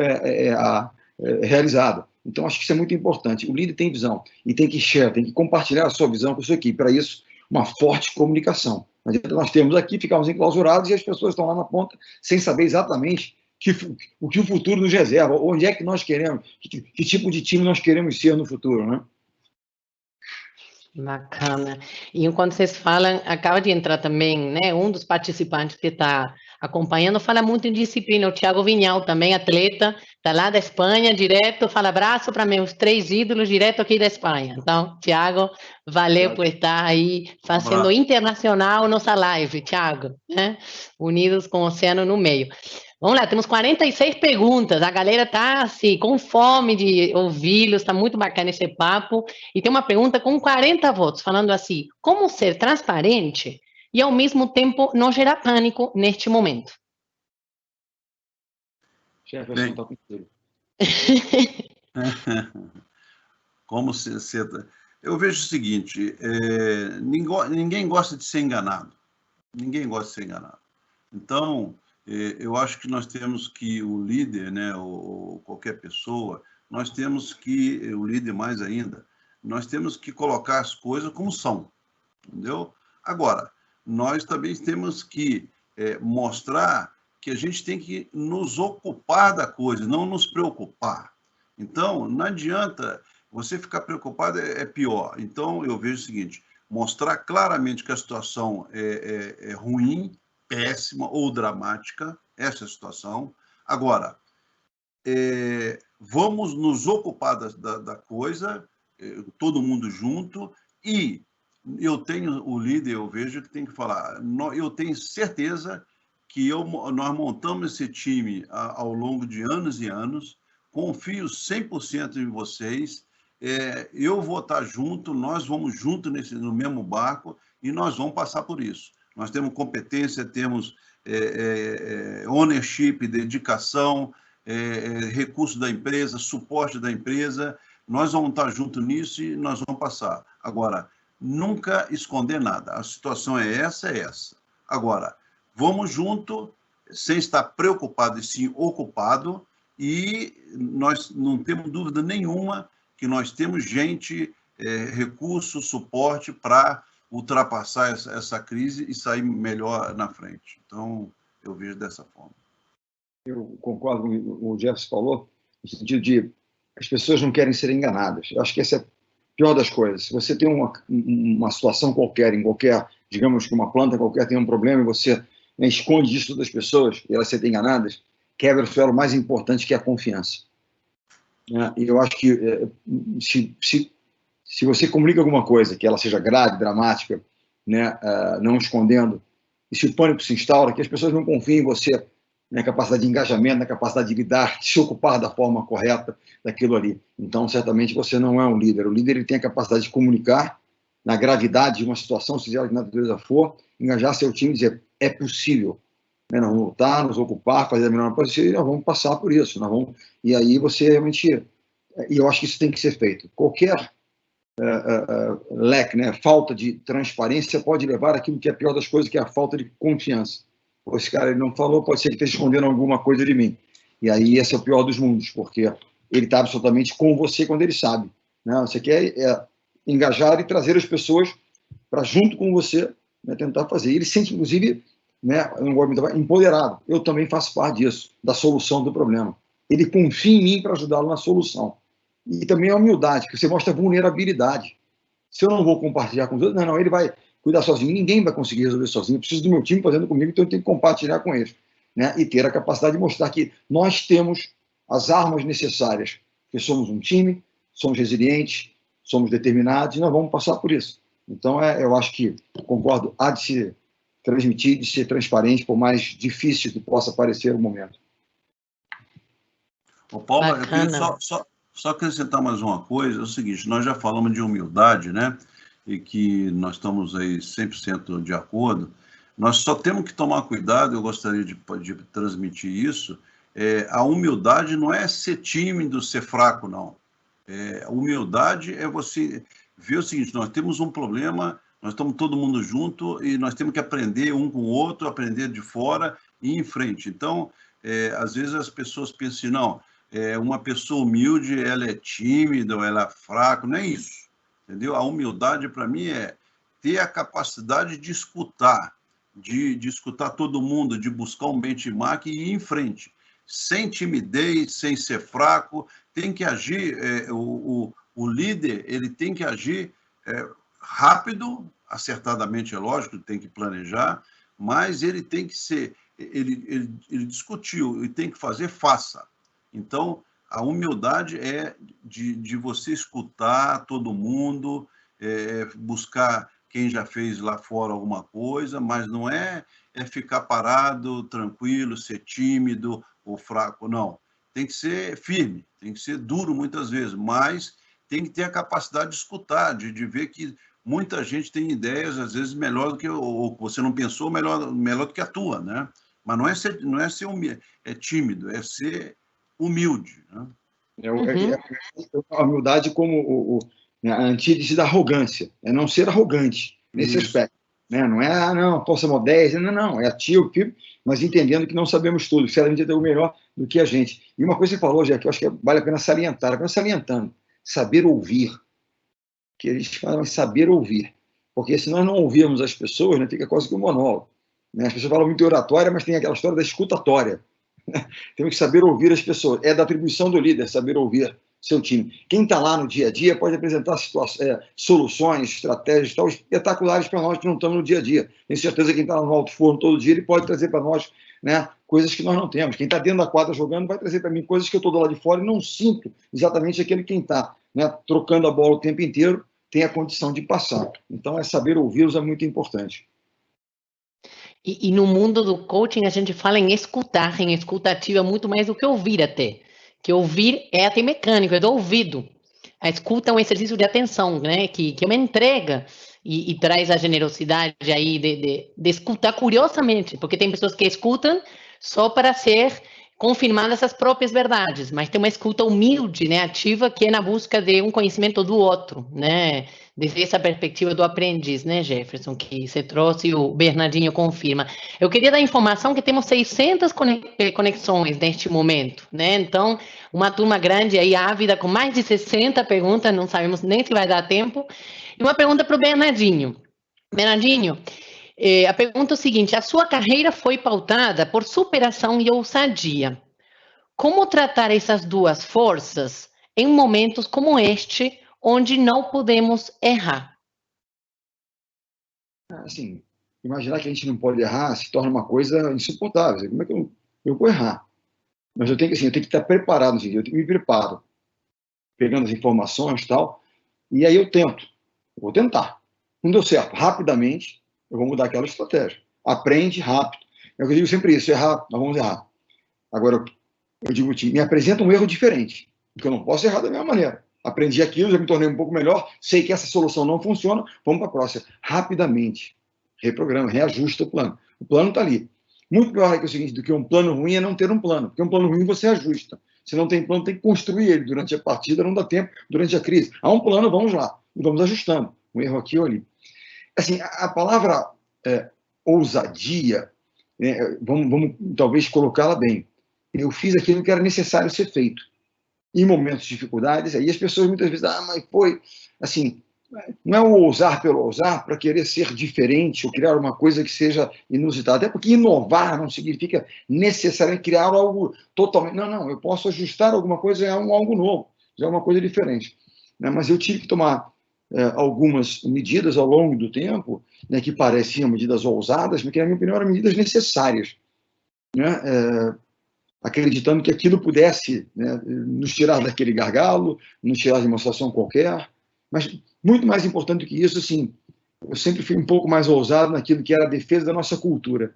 realizada. Então, acho que isso é muito importante. O líder tem visão e tem que share, tem que compartilhar a sua visão com a sua equipe. Para isso, uma forte comunicação. Nós temos aqui, ficamos enclausurados e as pessoas estão lá na ponta sem saber exatamente o que o futuro nos reserva, onde é que nós queremos, que tipo de time nós queremos ser no futuro, né? Bacana. E enquanto vocês falam, acaba de entrar também, né, um dos participantes que está acompanhando, fala muito em disciplina, o Thiago Vinhal também, atleta, está lá da Espanha, direto, fala abraço para meus 3 ídolos, direto aqui da Espanha. Então, Thiago, valeu por estar aí, fazendo internacional nossa live, Thiago, né? Unidos com o oceano no meio. Vamos lá, temos 46 perguntas, a galera está assim, com fome de ouvi-los, está muito bacana esse papo, e tem uma pergunta com 40 votos, falando assim, como ser transparente e ao mesmo tempo não gerar pânico neste momento? Chefe, eu estou contigo. Como ser... Eu vejo o seguinte, ninguém gosta de ser enganado, ninguém gosta de ser enganado. Então, eu acho que nós temos que, o líder, né, ou qualquer pessoa, nós temos que, o líder mais ainda, nós temos que colocar as coisas como são, entendeu? Agora, nós também temos que mostrar que a gente tem que nos ocupar da coisa, não nos preocupar. Então, não adianta você ficar preocupado, é pior. Então, eu vejo o seguinte, mostrar claramente que a situação é ruim, péssima ou dramática, essa é a situação. Agora, vamos nos ocupar da coisa, todo mundo junto, e eu tenho o líder, eu vejo que tem que falar, eu tenho certeza que nós montamos esse time ao longo de anos e anos, confio 100% em vocês, eu vou estar junto, nós vamos junto no mesmo barco e nós vamos passar por isso. Nós temos competência, temos ownership, dedicação, recurso da empresa, suporte da empresa, nós vamos estar junto nisso e nós vamos passar. Agora, nunca esconder nada, a situação é essa. Agora, vamos junto, sem estar preocupado e sim ocupado, e nós não temos dúvida nenhuma que nós temos gente, recurso, suporte para ultrapassar essa crise e sair melhor na frente. Então, eu vejo dessa forma. Eu concordo com o que o Jefferson falou, no sentido de as pessoas não querem ser enganadas. Eu acho que essa é a pior das coisas. Se você tem uma situação qualquer, digamos que uma planta qualquer tem um problema e você esconde isso das pessoas e elas serem enganadas, quebra o elo mais importante, que é a confiança. E eu acho que Se você comunica alguma coisa, que ela seja grave, dramática, né, não escondendo, e se o pânico se instaura, que as pessoas não confiem em você, na capacidade de engajamento, na capacidade de lidar, de se ocupar da forma correta daquilo ali. Então, certamente, você não é um líder. O líder ele tem a capacidade de comunicar na gravidade de uma situação, seja ela de natureza for, engajar seu time e dizer, é possível. Né? Nós vamos lutar, nos ocupar, fazer a melhor possível, e nós vamos passar por isso. E aí você realmente... E eu acho que isso tem que ser feito. Qualquer leque, né, falta de transparência pode levar àquilo que é a pior das coisas, que é a falta de confiança. Esse cara ele não falou, pode ser que esteja escondendo alguma coisa de mim. E aí esse é o pior dos mundos, porque ele está absolutamente com você quando ele sabe. Né? Você quer engajar e trazer as pessoas para junto com você, né, tentar fazer. E ele sente, inclusive, né, empoderado. Eu também faço parte disso, da solução do problema. Ele confia em mim para ajudá-lo na solução. E também a humildade, que você mostra vulnerabilidade. Se eu não vou compartilhar com os outros, não, ele vai cuidar sozinho, ninguém vai conseguir resolver sozinho, eu preciso do meu time fazendo comigo, então eu tenho que compartilhar com eles. Né? E ter a capacidade de mostrar que nós temos as armas necessárias, que somos um time, somos resilientes, somos determinados, e nós vamos passar por isso. Então, eu acho que, concordo, há de se transmitir, de ser transparente, por mais difícil que possa parecer o momento. Ô, Paulo, eu queria só acrescentar mais uma coisa, é o seguinte, nós já falamos de humildade, né? E que nós estamos aí 100% de acordo, nós só temos que tomar cuidado, eu gostaria de transmitir isso, a humildade não é ser tímido, ser fraco, não. A humildade é você ver o seguinte, nós temos um problema, nós estamos todo mundo junto e nós temos que aprender um com o outro, aprender de fora e ir em frente. Então, às vezes as pessoas pensam assim, não, uma pessoa humilde, ela é tímida, ou ela é fraca, não é isso. Entendeu? A humildade, para mim, é ter a capacidade de escutar, de escutar todo mundo, de buscar um benchmark e ir em frente. Sem timidez, sem ser fraco, tem que agir, o líder ele tem que agir rápido, acertadamente, é lógico, tem que planejar, mas ele tem que ser, ele discutiu, ele tem que fazer, faça. Então, a humildade é de você escutar todo mundo, buscar quem já fez lá fora alguma coisa, mas não é ficar parado, tranquilo, ser tímido ou fraco, não. Tem que ser firme, tem que ser duro muitas vezes, mas tem que ter a capacidade de escutar, de ver que muita gente tem ideias, às vezes, melhor do que, ou você não pensou, melhor do que a tua, né? Mas não é ser tímido, é ser humilde. Né? A humildade como a antítese da arrogância, é não ser arrogante nesse aspecto. Né? Não é, não, força modéstia, não, é ativo, mas entendendo que não sabemos tudo, que certamente é o melhor do que a gente. E uma coisa que você falou, já que eu acho que vale a pena salientar, saber ouvir, que eles falam saber ouvir, porque se nós não ouvirmos as pessoas, né, fica quase que um monólogo. Né? As pessoas falam muito em oratória, mas tem aquela história da escutatória. Temos que saber ouvir as pessoas. É da atribuição do líder saber ouvir seu time. Quem está lá no dia a dia pode apresentar soluções, estratégias tal, espetaculares para nós que não estamos no dia a dia. Tenho certeza que quem está no alto forno todo dia, ele pode trazer para nós, né, coisas que nós não temos. Quem está dentro da quadra jogando vai trazer para mim coisas que eu estou do lado de fora e não sinto exatamente aquele quem está, né, trocando a bola o tempo inteiro tem a condição de passar. Então, saber ouvi-los é muito importante. E no mundo do coaching, a gente fala em escutar, em escutativa, muito mais do que ouvir até. Que ouvir é até mecânico, é do ouvido. A escuta é um exercício de atenção, né? Que é uma entrega e traz a generosidade aí de escutar curiosamente, porque tem pessoas que escutam só para ser confirmadas as próprias verdades, mas tem uma escuta humilde, né, ativa, que é na busca de um conhecimento do outro, né, desde essa perspectiva do aprendiz, né, Jefferson, que você trouxe e o Bernardinho confirma. Eu queria dar a informação que temos 600 conexões neste momento, né, então, uma turma grande aí, ávida, com mais de 60 perguntas, não sabemos nem se vai dar tempo, e uma pergunta para o Bernardinho. Bernardinho, a pergunta é o seguinte, a sua carreira foi pautada por superação e ousadia. Como tratar essas duas forças em momentos como este, onde não podemos errar? Assim, imaginar que a gente não pode errar se torna uma coisa insuportável. Como é que eu vou errar? Mas eu tenho que estar preparado, eu me preparo, pegando as informações e tal, E aí eu vou tentar. Não deu certo, rapidamente eu vou mudar aquela estratégia. Aprende rápido. Eu digo sempre isso, errar, nós vamos errar. Agora, eu digo, me apresenta um erro diferente, porque eu não posso errar da mesma maneira. Aprendi aquilo, já me tornei um pouco melhor, sei que essa solução não funciona, vamos para a próxima. Rapidamente, reprograma, reajusta o plano. O plano está ali. Muito pior que o seguinte, do que um plano ruim é não ter um plano, porque um plano ruim você ajusta. Se não tem plano, tem que construir ele durante a partida, não dá tempo durante a crise. Há um plano, vamos lá, e vamos ajustando. Um erro aqui ou ali. Assim, a palavra ousadia, vamos talvez colocá-la bem. Eu fiz aquilo que era necessário ser feito. Em momentos de dificuldades, aí as pessoas muitas vezes, mas foi, assim, não é o ousar pelo ousar para querer ser diferente ou criar uma coisa que seja inusitada. Até porque inovar não significa necessariamente criar algo totalmente... Não, eu posso ajustar alguma coisa a algo novo, já é uma coisa diferente. Né? Mas eu tive que tomar algumas medidas ao longo do tempo, né, que pareciam medidas ousadas, mas que, na minha opinião, eram medidas necessárias. Né? Acreditando que aquilo pudesse, né, nos tirar daquele gargalo, nos tirar de uma situação qualquer. Mas, muito mais importante do que isso, assim, eu sempre fui um pouco mais ousado naquilo que era a defesa da nossa cultura.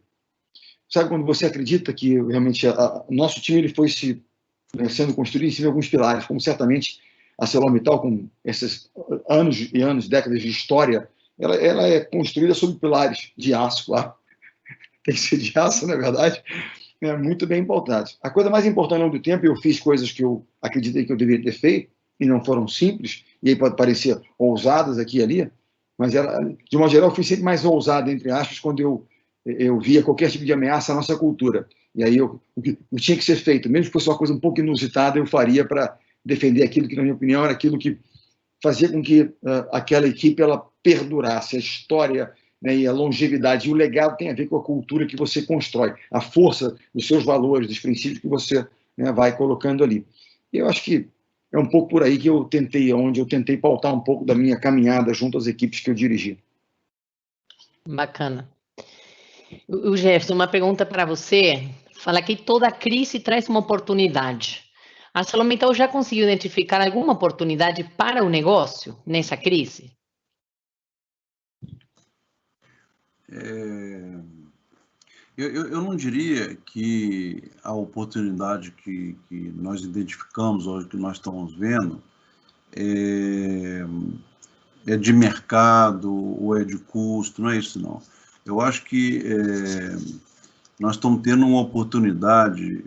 Sabe quando você acredita que realmente o nosso time ele foi sendo construído em cima de alguns pilares, como certamente a ArcelorMittal, com esses anos e anos, décadas de história, ela é construída sobre pilares de aço, claro. Tem que ser de aço, na verdade, muito bem pautados. A coisa mais importante ao longo do tempo, eu fiz coisas que eu acreditei que eu deveria ter feito, e não foram simples, e aí pode parecer ousadas aqui e ali, mas de uma geral eu fui sempre mais ousado, entre aspas, quando eu via qualquer tipo de ameaça à nossa cultura. E aí o que tinha que ser feito, mesmo que fosse uma coisa um pouco inusitada, eu faria para defender aquilo que, na minha opinião, era aquilo que fazia com que aquela equipe ela perdurasse. A história, né, e a longevidade e o legado tem a ver com a cultura que você constrói, a força dos seus valores, dos princípios que você, né, vai colocando ali. E eu acho que é um pouco por aí que onde eu tentei pautar um pouco da minha caminhada junto às equipes que eu dirigi. Bacana. O Jefferson, uma pergunta para você. Fala que toda crise traz uma oportunidade. A ArcelorMittal já conseguiu identificar alguma oportunidade para o negócio nessa crise? Eu não diria que a oportunidade que nós identificamos hoje, que nós estamos vendo, é de mercado ou é de custo, não é isso não. Eu acho que nós estamos tendo uma oportunidade.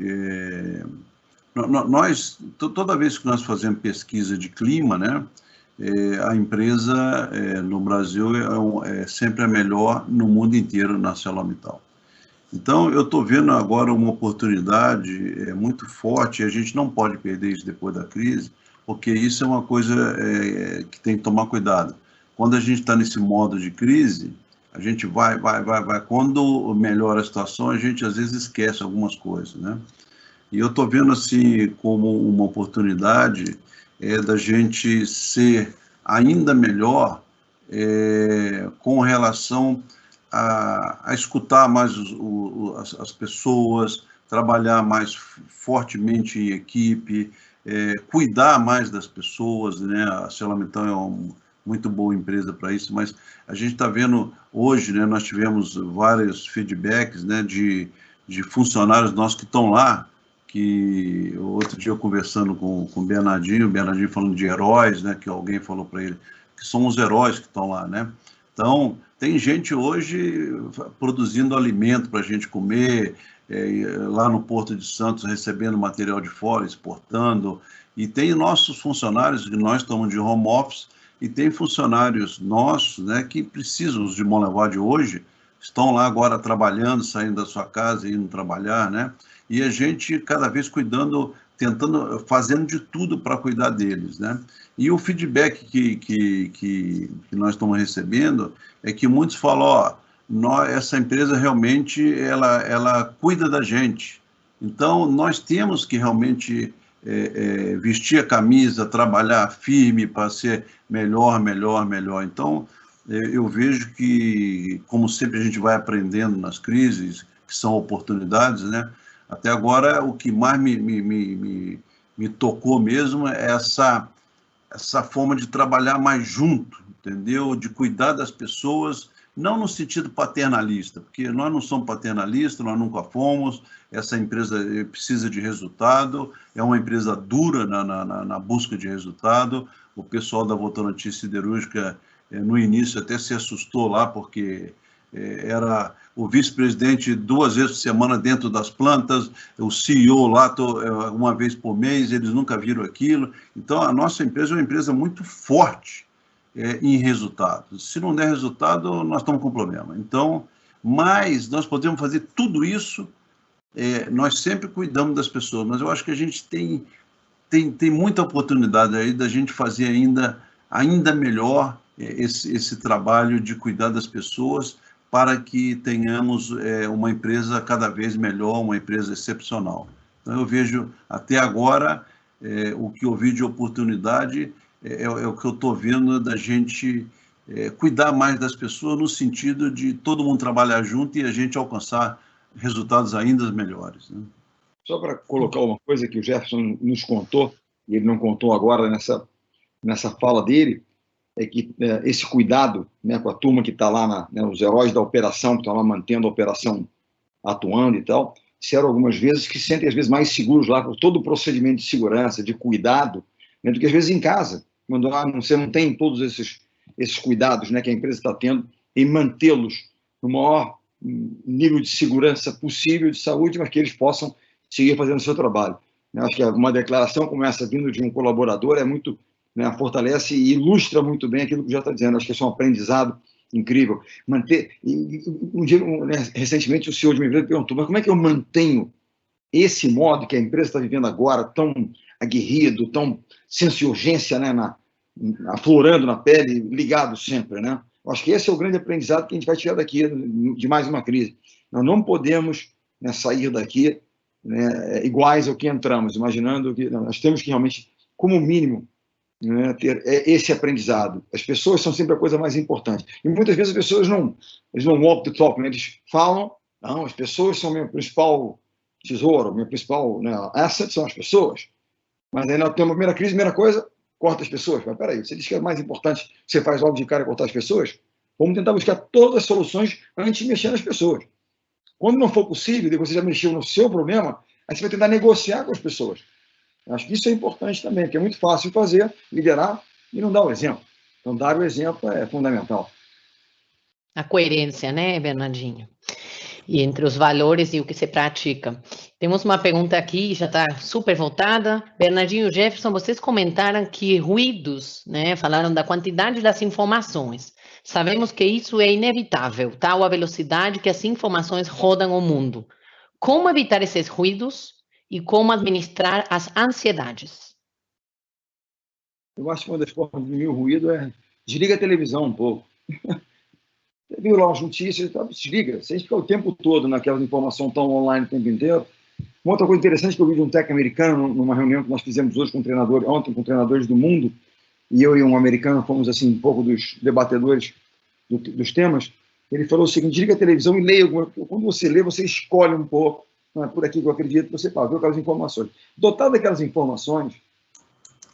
Toda vez que nós fazemos pesquisa de clima, né, a empresa no Brasil é sempre a melhor no mundo inteiro na ArcelorMittal. Então, eu estou vendo agora uma oportunidade muito forte, e a gente não pode perder isso depois da crise, porque isso é uma coisa que tem que tomar cuidado. Quando a gente está nesse modo de crise, a gente vai. Quando melhora a situação, a gente às vezes esquece algumas coisas, né? E eu estou vendo assim como uma oportunidade da gente ser ainda melhor com relação a escutar mais as pessoas, trabalhar mais fortemente em equipe, cuidar mais das pessoas, né? A ArcelorMittal é uma muito boa empresa para isso, mas a gente está vendo hoje, né, nós tivemos vários feedbacks, né, de funcionários nossos que estão lá, que outro dia eu conversando com o Bernardinho falando de heróis, né, que alguém falou para ele, que são os heróis que estão lá, né? Então, tem gente hoje produzindo alimento para a gente comer, lá no Porto de Santos recebendo material de fora, exportando, e tem nossos funcionários, que nós estamos de home office, e tem funcionários nossos, né, que precisam, os de Monlevade hoje, estão lá agora trabalhando, saindo da sua casa e indo trabalhar, né? E a gente cada vez cuidando, fazendo de tudo para cuidar deles, né? E o feedback que nós estamos recebendo é que muitos falam, essa empresa realmente, ela cuida da gente. Então, nós temos que realmente vestir a camisa, trabalhar firme para ser melhor. Então, eu vejo que, como sempre a gente vai aprendendo nas crises, que são oportunidades, né? Até agora, o que mais me tocou mesmo é essa essa forma de trabalhar mais junto, entendeu? De cuidar das pessoas, não no sentido paternalista, porque nós não somos paternalistas, nós nunca fomos, essa empresa precisa de resultado, é uma empresa dura na busca de resultado. O pessoal da Votorantim Siderúrgica, no início, até se assustou lá, porque era o vice-presidente 2 vezes por semana dentro das plantas, o CEO lá uma vez por mês, eles nunca viram aquilo. Então, a nossa empresa é uma empresa muito forte em resultados. Se não der resultado, nós estamos com problema. Então, mas nós podemos fazer tudo isso, nós sempre cuidamos das pessoas, mas eu acho que a gente tem muita oportunidade aí da gente fazer ainda melhor esse trabalho de cuidar das pessoas, para que tenhamos uma empresa cada vez melhor, uma empresa excepcional. Então, eu vejo, até agora, o que eu vi de oportunidade é o que eu estou vendo da gente cuidar mais das pessoas, no sentido de todo mundo trabalhar junto e a gente alcançar resultados ainda melhores, né? Só para colocar uma coisa que o Jefferson nos contou, e ele não contou agora nessa fala dele, é que esse cuidado, né, com a turma que está lá, os heróis da operação, que estão lá mantendo a operação atuando e tal, disseram algumas vezes que se sentem, às vezes, mais seguros lá com todo o procedimento de segurança, de cuidado, né, do que, às vezes, em casa, quando você não tem todos esses cuidados, né, que a empresa está tendo em mantê-los no maior nível de segurança possível, de saúde, mas que eles possam seguir fazendo o seu trabalho. Eu acho que uma declaração como essa, vindo de um colaborador, é muito... né, fortalece e ilustra muito bem aquilo que já está dizendo. Acho que é um aprendizado incrível. Recentemente, o CEO de uma empresa perguntou: mas como é que eu mantenho esse modo que a empresa está vivendo agora, tão aguerrido, tão senso de urgência, né, aflorando na pele, ligado sempre, né? Eu acho que esse é o grande aprendizado que a gente vai tirar daqui, de mais uma crise. Nós não podemos, né, sair daqui, né, iguais ao que entramos, imaginando que nós temos que realmente, como mínimo, né, ter esse aprendizado. As pessoas são sempre a coisa mais importante. E muitas vezes as pessoas eles não walk the talk, né? Eles falam, não, as pessoas são meu principal tesouro, meu principal, né, asset são as pessoas. Mas aí nós temos a primeira crise, primeira coisa, corta as pessoas. Mas peraí, você diz que é mais importante, você faz logo de cara cortar as pessoas? Vamos tentar buscar todas as soluções antes de mexer nas pessoas. Quando não for possível, e você já mexeu no seu problema, aí você vai tentar negociar com as pessoas. Acho que isso é importante também, porque é muito fácil fazer, liderar e não dar o exemplo. Então, dar o exemplo é fundamental. A coerência, né, Bernardinho? E entre os valores e o que se pratica. Temos uma pergunta aqui, já está super voltada. Bernardinho e Jefferson, vocês comentaram que ruídos, né, falaram da quantidade das informações. Sabemos que isso é inevitável, tal a velocidade que as informações rodam o mundo. Como evitar esses ruídos e como administrar as ansiedades? Eu acho que uma das formas de diminuir o ruído é desliga a televisão um pouco. Você viu lá as notícias, desliga. Se a gente ficar o tempo todo naquela informação tão online o tempo inteiro. Uma outra coisa interessante que eu vi de um técnico americano numa reunião que nós fizemos hoje com treinadores, ontem com treinadores do mundo, e eu e um americano fomos assim um pouco dos debatedores dos temas. Ele falou o seguinte: desliga a televisão e leia. Quando você lê, você escolhe um pouco. Não é por aqui que eu acredito, você viu aquelas informações. Dotado daquelas informações,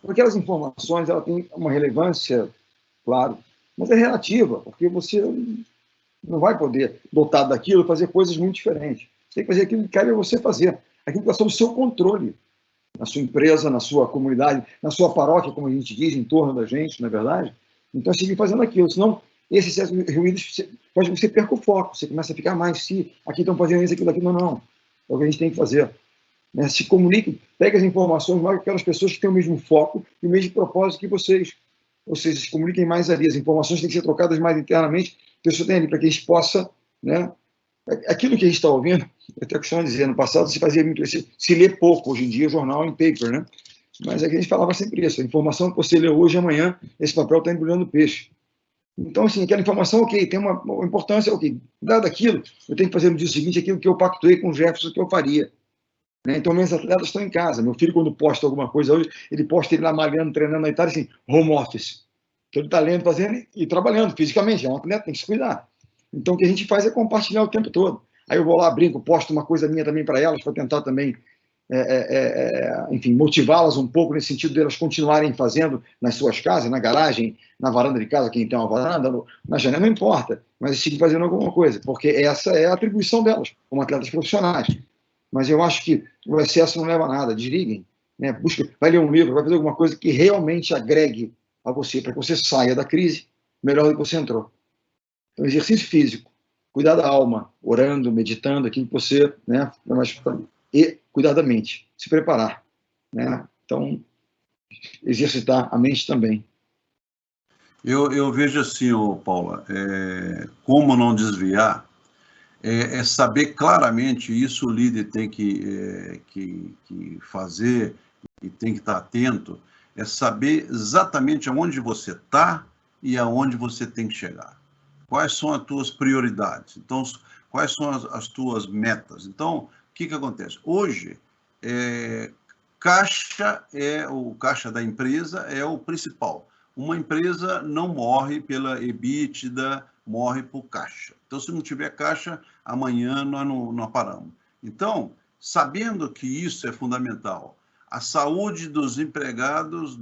porque aquelas informações ela tem uma relevância, claro, mas é relativa, porque você não vai poder, dotado daquilo, fazer coisas muito diferentes. Você tem que fazer aquilo que cabe a você fazer, aquilo que está sob o seu controle, na sua empresa, na sua comunidade, na sua paróquia, como a gente diz, em torno da gente, não é verdade? Então, seguir fazendo aquilo, senão esse excesso de ruídos pode você perca o foco, você começa a ficar mais, se aqui estão fazendo isso, aquilo, aquilo, não. É o que a gente tem que fazer. Né? Se comunique, pegue as informações mais com aquelas pessoas que têm o mesmo foco e o mesmo propósito que vocês. Ou seja, se comuniquem mais ali. As informações têm que ser trocadas mais internamente, a pessoa tem ali, para que a gente possa, né? Aquilo que a gente está ouvindo, eu até costumo dizer, no passado se fazia muito, se lê pouco, hoje em dia, jornal em paper, né? Mas é que a gente falava sempre isso, a informação que você lê hoje, amanhã, esse papel está embrulhando peixe. Então, assim, aquela informação, ok, tem uma importância, ok, dado aquilo, eu tenho que fazer no dia seguinte aquilo que eu pactuei com o Jefferson que eu faria. Né? Então, meus atletas estão em casa. Meu filho, quando posta alguma coisa hoje, ele posta ele lá malhando, treinando na Itália, assim, home office. Então, ele está lendo, fazendo e trabalhando fisicamente, é um atleta, tem que se cuidar. Então, o que a gente faz é compartilhar o tempo todo. Aí eu vou lá, brinco, posto uma coisa minha também para elas, para tentar também enfim, motivá-las um pouco nesse sentido de elas continuarem fazendo nas suas casas, na garagem, na varanda de casa, quem tem uma varanda, na janela, não importa, mas seguir fazendo alguma coisa, porque essa é a atribuição delas, como atletas profissionais. Mas eu acho que o excesso não leva a nada, desliguem, né? Vai ler um livro, vai fazer alguma coisa que realmente agregue a você, para que você saia da crise melhor do que você entrou. Então, exercício físico, cuidar da alma, orando, meditando, aquilo que você, né, e cuidar da mente, se preparar, né? Então, exercitar a mente também. Eu vejo assim, Paula, como não desviar, é saber claramente, isso o líder tem que fazer e tem que estar atento, é saber exatamente aonde você está e aonde você tem que chegar. Quais são as tuas prioridades? Então, quais são as tuas metas? Então, o que acontece? Hoje, o caixa da empresa é o principal. Uma empresa não morre pela EBITDA, morre por caixa. Então, se não tiver caixa, amanhã nós não paramos. Então, sabendo que isso é fundamental, a saúde dos empregados,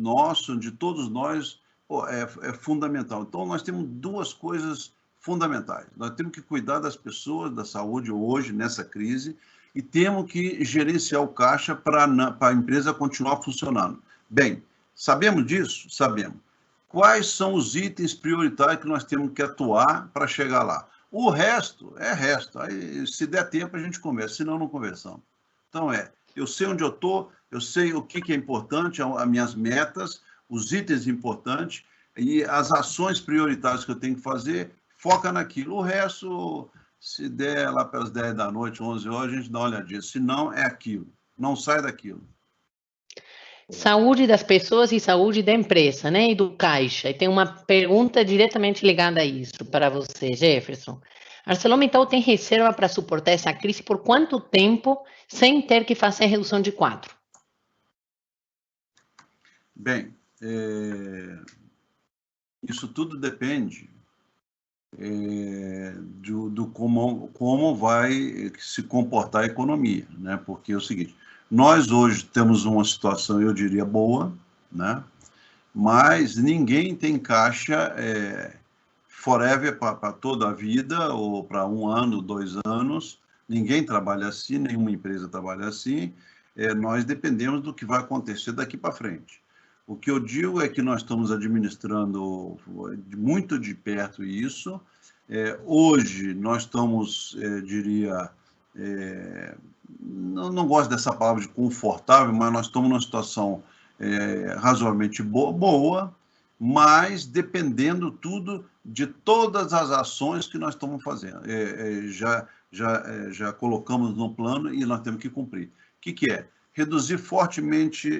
de todos nós, é fundamental. Então, nós temos duas coisas fundamentais. Nós temos que cuidar das pessoas, da saúde hoje, nessa crise, e temos que gerenciar o caixa para a empresa continuar funcionando. Bem, sabemos disso? Sabemos. Quais são os itens prioritários que nós temos que atuar para chegar lá? O resto é resto. Aí, se der tempo, a gente conversa, senão não conversamos. Então, eu sei onde eu estou, eu sei o que é importante, as minhas metas, os itens importantes e as ações prioritárias que eu tenho que fazer, foca naquilo. O resto, se der lá pelas 10 da noite, 11 horas, a gente dá uma olhadinha. Se não, é aquilo. Não sai daquilo. Saúde das pessoas e saúde da empresa, né? E do caixa. E tem uma pergunta diretamente ligada a isso para você, Jefferson. ArcelorMittal tem reserva para suportar essa crise por quanto tempo sem ter que fazer redução de quadro? Bem, isso tudo depende do como vai se comportar a economia, né? Porque é o seguinte, nós hoje temos uma situação, eu diria, boa, né? Mas ninguém tem caixa forever para toda a vida, ou para 1 ano, 2 anos. Ninguém trabalha assim, nenhuma empresa trabalha assim. Nós dependemos do que vai acontecer daqui para frente. O que eu digo é que nós estamos administrando muito de perto isso. Hoje nós estamos, diria, não gosto dessa palavra de confortável, mas nós estamos numa situação razoavelmente boa, mas dependendo tudo de todas as ações que nós estamos fazendo. Já colocamos no plano e nós temos que cumprir. O que é? Reduzir fortemente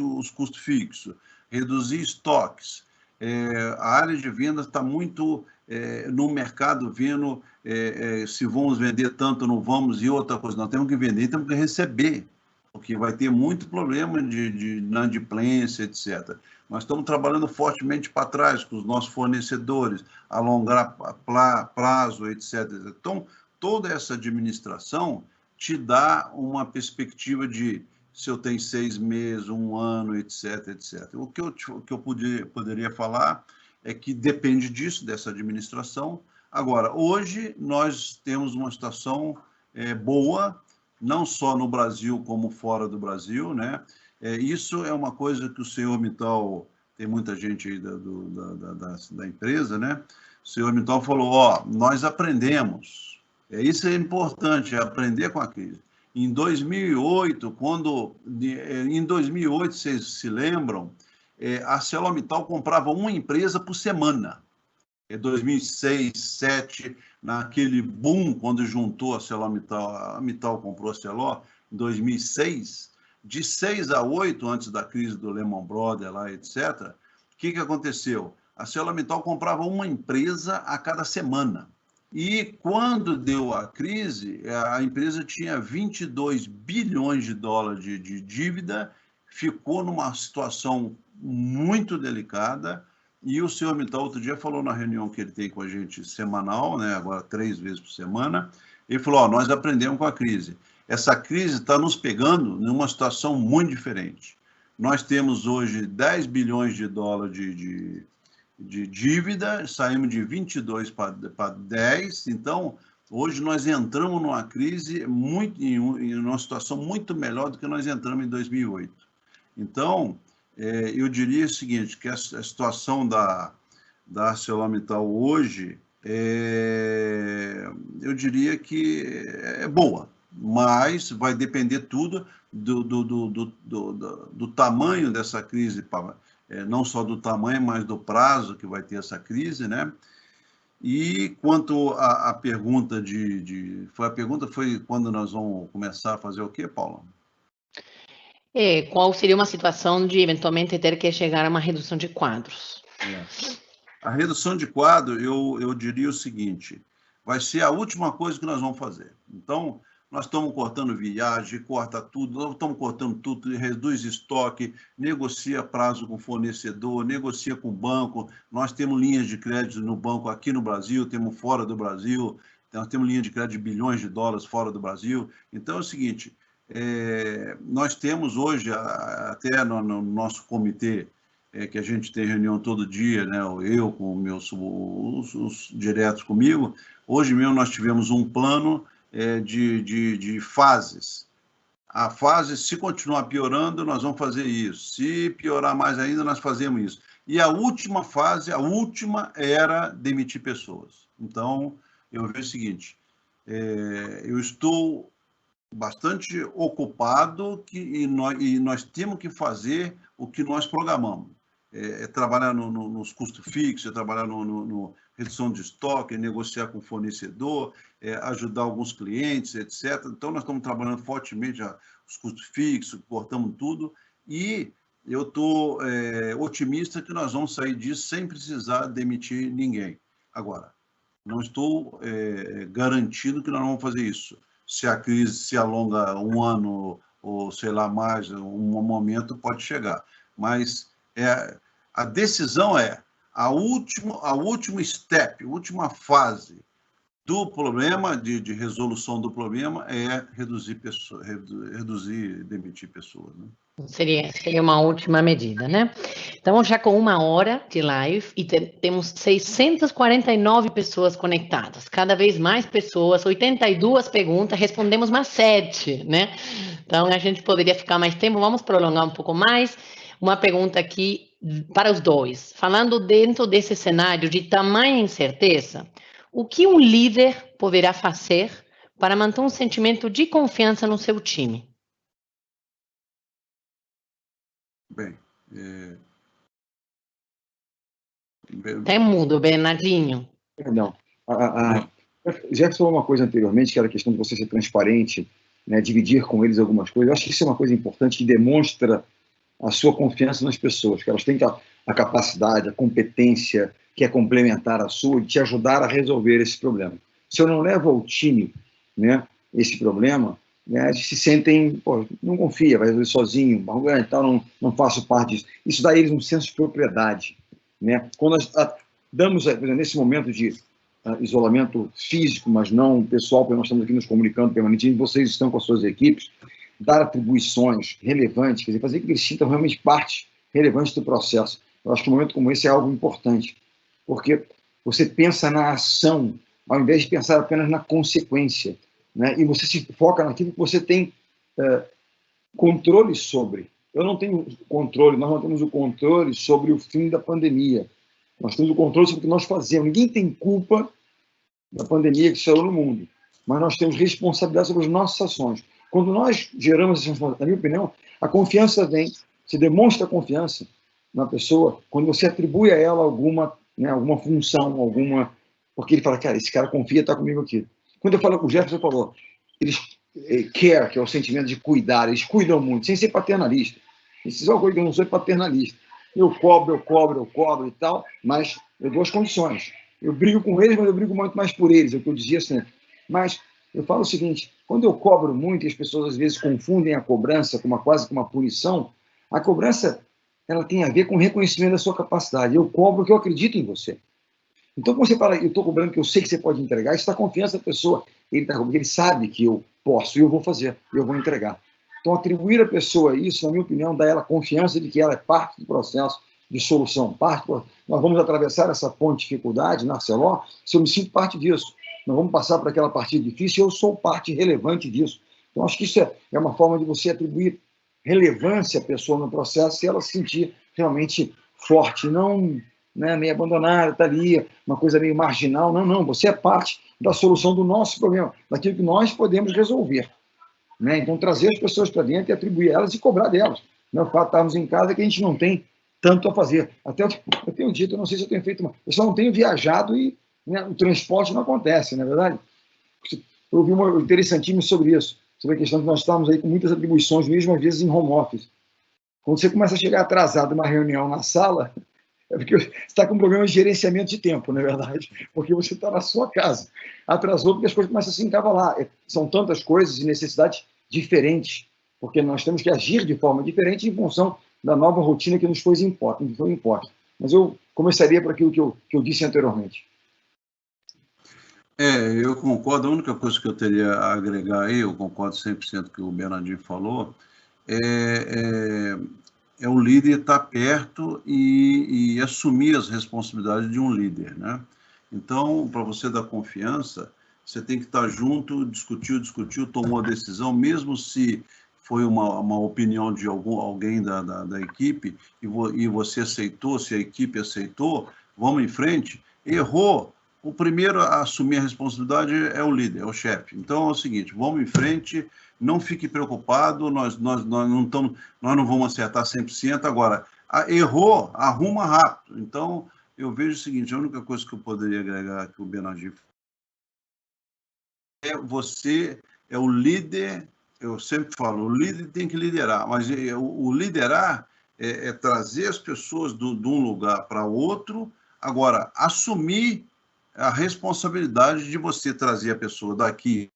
os custos fixos, reduzir estoques. A área de vendas está muito no mercado vendo se vamos vender tanto ou não vamos, e outra coisa, nós temos que vender e temos que receber, porque vai ter muito problema de inadimplência, etc. Nós estamos trabalhando fortemente para trás com os nossos fornecedores, alongar prazo, etc. Então, toda essa administração te dá uma perspectiva de se eu tenho 6 meses, 1 ano, etc, etc. O que eu poderia falar é que depende disso, dessa administração. Agora, hoje, nós temos uma situação boa, não só no Brasil como fora do Brasil, né? Isso é uma coisa que o senhor Mittal, tem muita gente aí da empresa, né? O senhor Mittal falou, nós aprendemos. Isso é importante, aprender com a crise. Em 2008, vocês se lembram, a ArcelorMittal comprava uma empresa por semana. Em 2006, 2007, naquele boom, quando juntou a ArcelorMittal, a Mittal comprou a Arcelor, em 2006, de 6 a 8, antes da crise do Lehman Brothers, lá, etc., o que aconteceu? A ArcelorMittal comprava uma empresa a cada semana. E quando deu a crise, a empresa tinha 22 bilhões de dólares de dívida, ficou numa situação muito delicada, e o senhor Mittal, outro dia, falou na reunião que ele tem com a gente semanal, né, agora 3 vezes por semana, ele falou, nós aprendemos com a crise. essa crise está nos pegando numa situação muito diferente. Nós temos hoje 10 bilhões de dólares de dívida, saímos de 22 para 10, então hoje nós entramos numa crise em uma situação muito melhor do que nós entramos em 2008. Então, eu diria o seguinte, que a situação da ArcelorMittal hoje, eu diria que é boa, mas vai depender tudo do tamanho dessa crise, não só do tamanho, mas do prazo que vai ter essa crise, né? E quanto à pergunta foi quando nós vamos começar a fazer o quê, Paula? Qual seria uma situação de eventualmente ter que chegar a uma redução de quadros? A redução de quadro, eu diria o seguinte, vai ser a última coisa que nós vamos fazer. Então, nós estamos cortando viagem, corta tudo, nós estamos cortando tudo, reduz estoque, negocia prazo com fornecedor, negocia com o banco. Nós temos linhas de crédito no banco aqui no Brasil, temos fora do Brasil, nós temos linha de crédito de bilhões de dólares fora do Brasil. Então, é o seguinte, nós temos hoje, até no nosso comitê, que a gente tem reunião todo dia, né? Eu com os diretos comigo, hoje mesmo nós tivemos um plano de fases. A fase, se continuar piorando, nós vamos fazer isso. Se piorar mais ainda, nós fazemos isso. E a última fase, era demitir pessoas. Então, eu vejo o seguinte, eu estou bastante ocupado e nós temos que fazer o que nós programamos. Trabalhar nos custos fixos, trabalhar no redução de estoque, negociar com o fornecedor, ajudar alguns clientes, etc. Então, nós estamos trabalhando fortemente os custos fixos, cortamos tudo, e eu estou otimista que nós vamos sair disso sem precisar demitir ninguém. Agora, não estou garantindo que nós vamos fazer isso. Se a crise se alonga um ano, ou sei lá mais, um momento pode chegar. Mas a decisão a última step, a última fase do problema, de resolução do problema, é reduzir, demitir pessoas. Né? Seria uma última medida, né? Estamos já com 1 hora de live e temos 649 pessoas conectadas. Cada vez mais pessoas, 82 perguntas, respondemos mais 7, né? Então, a gente poderia ficar mais tempo, vamos prolongar um pouco mais. Uma pergunta aqui para os dois. Falando dentro desse cenário de tamanha incerteza, o que um líder poderá fazer para manter um sentimento de confiança no seu time? Bem, Até mudo, Bernardinho. Perdão. Já falou uma coisa anteriormente, que era a questão de você ser transparente, né, dividir com eles algumas coisas. Eu acho que isso é uma coisa importante que demonstra a sua confiança nas pessoas, que elas têm a capacidade, a competência que é complementar a sua, de te ajudar a resolver esse problema. Se eu não levo ao time, né, esse problema, né, eles se sentem, não confia, vai resolver sozinho, então não faço parte disso. Isso dá a eles um senso de propriedade. Né? Quando nós damos, nesse momento de isolamento físico, mas não pessoal, porque nós estamos aqui nos comunicando permanentemente, vocês estão com as suas equipes, dar atribuições relevantes, quer dizer, fazer com que eles sintam realmente parte relevante do processo. Eu acho que um momento como esse é algo importante, porque você pensa na ação, ao invés de pensar apenas na consequência, né? E você se foca naquilo que você tem controle sobre. Eu não tenho controle, nós não temos o controle sobre o fim da pandemia. Nós temos o controle sobre o que nós fazemos. Ninguém tem culpa da pandemia que estourou no mundo, mas nós temos responsabilidade sobre as nossas ações. Quando nós geramos essa responsabilidade, na minha opinião, a confiança vem, se demonstra confiança na pessoa quando você atribui a ela alguma função, porque ele fala, cara, esse cara confia, está comigo aqui. Quando eu falo com o Jefferson, falou, eles care, que é o sentimento de cuidar, eles cuidam muito, sem ser paternalista. Isso é uma coisa que eu não sou paternalista. Eu cobro e tal, mas eu dou as condições. Eu brigo com eles, mas eu brigo muito mais por eles, é o que eu dizia sempre. Mas eu falo o seguinte, quando eu cobro muito, e as pessoas às vezes confundem a cobrança com quase que uma punição, a cobrança ela tem a ver com o reconhecimento da sua capacidade. Eu cobro porque eu acredito em você. Então, quando você fala, eu estou cobrando que eu sei que você pode entregar, isso dá confiança da pessoa. Ele sabe que eu posso e eu vou fazer, eu vou entregar. Então, atribuir à pessoa isso, na minha opinião, dá a ela confiança de que ela é parte do processo de solução. Nós vamos atravessar essa ponte de dificuldade na Arcelor se eu me sinto parte disso. Nós vamos passar por aquela partida difícil e eu sou parte relevante disso. Então, acho que isso é uma forma de você atribuir relevância à pessoa no processo se ela se sentir realmente forte, não, né, meio abandonada, está ali, uma coisa meio marginal. Não, não, você é parte da solução do nosso problema, daquilo que nós podemos resolver. Né? Então, trazer as pessoas para dentro e atribuir elas e cobrar delas. Não é o fato de estarmos em casa que a gente não tem tanto a fazer. Até eu tenho dito, eu não sei se eu tenho feito, eu só não tenho viajado e, né, o transporte não acontece, não é verdade? Eu ouvi um interessantíssimo sobre isso, sobre a questão que nós estamos aí com muitas atribuições, mesmo às vezes em home office. Quando você começa a chegar atrasado numa reunião na sala, é porque você está com um problema de gerenciamento de tempo, não é verdade? Porque você está na sua casa. Atrasou porque as coisas começam a se encavalar. São tantas coisas e necessidades diferentes, porque nós temos que agir de forma diferente em função da nova rotina que nos foi imposta. Mas eu começaria por aquilo que eu disse anteriormente. Eu concordo. A única coisa que eu teria a agregar aí, eu concordo 100% com o que o Bernardinho falou, é o líder estar perto e assumir as responsabilidades de um líder, né? Então, para você dar confiança, você tem que estar junto, discutiu, tomou a decisão, mesmo se foi uma opinião de alguém da equipe e você aceitou, se a equipe aceitou, vamos em frente. Errou, o primeiro a assumir a responsabilidade é o líder, é o chefe. Então é o seguinte, vamos em frente, não fique preocupado, nós não vamos acertar 100%. Agora, errou, arruma rápido. Então, eu vejo o seguinte, a única coisa que eu poderia agregar que o Bernardinho você é o líder. Eu sempre falo, o líder tem que liderar, mas o liderar é trazer as pessoas de um lugar para outro. Agora, assumir a responsabilidade de você trazer a pessoa daqui.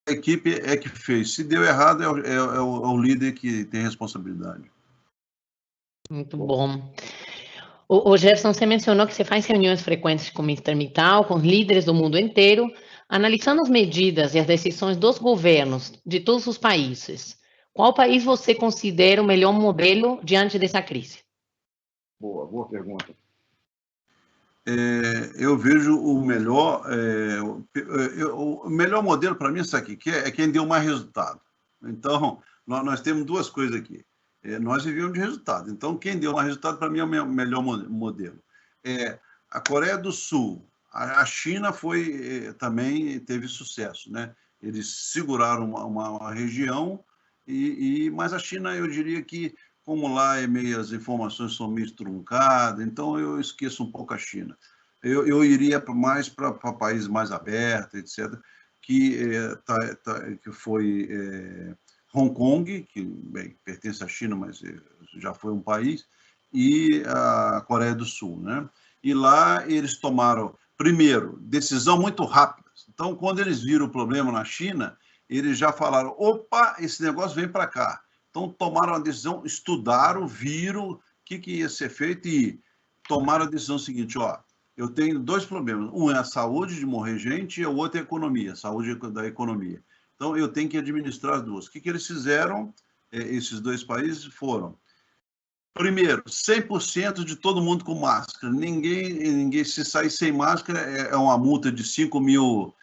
A equipe é que fez. Se deu errado, é o líder que tem responsabilidade. Muito bom. O Gerson, você mencionou que você faz reuniões frequentes com o Mr. Mittal, com líderes do mundo inteiro, analisando as medidas e as decisões dos governos de todos os países. Qual país você considera o melhor modelo diante dessa crise? Boa pergunta. Eu vejo o melhor modelo para mim, sabe o que é quem deu mais resultado. Então, nós temos duas coisas aqui. Nós vivemos de resultado. Então, quem deu mais resultado, para mim, é o melhor modelo. A Coreia do Sul, a China também teve sucesso, né? Eles seguraram uma região, mas a China, eu diria que, como lá as informações são meio truncadas, então eu esqueço um pouco a China. Eu iria mais para países mais abertos, etc., que foi Hong Kong, que bem, pertence à China, mas já foi um país, e a Coreia do Sul, né? E lá eles tomaram, primeiro, decisão muito rápida. Então, quando eles viram o problema na China, eles já falaram, opa, esse negócio vem para cá. Então, tomaram a decisão, estudaram, viram o que ia ser feito e tomaram a decisão seguinte, eu tenho dois problemas. Um é a saúde de morrer gente e o outro é a economia, a saúde da economia. Então, eu tenho que administrar as duas. O que eles fizeram, esses dois países foram, primeiro, 100% de todo mundo com máscara. Ninguém se sair sem máscara, é uma multa de $5.000,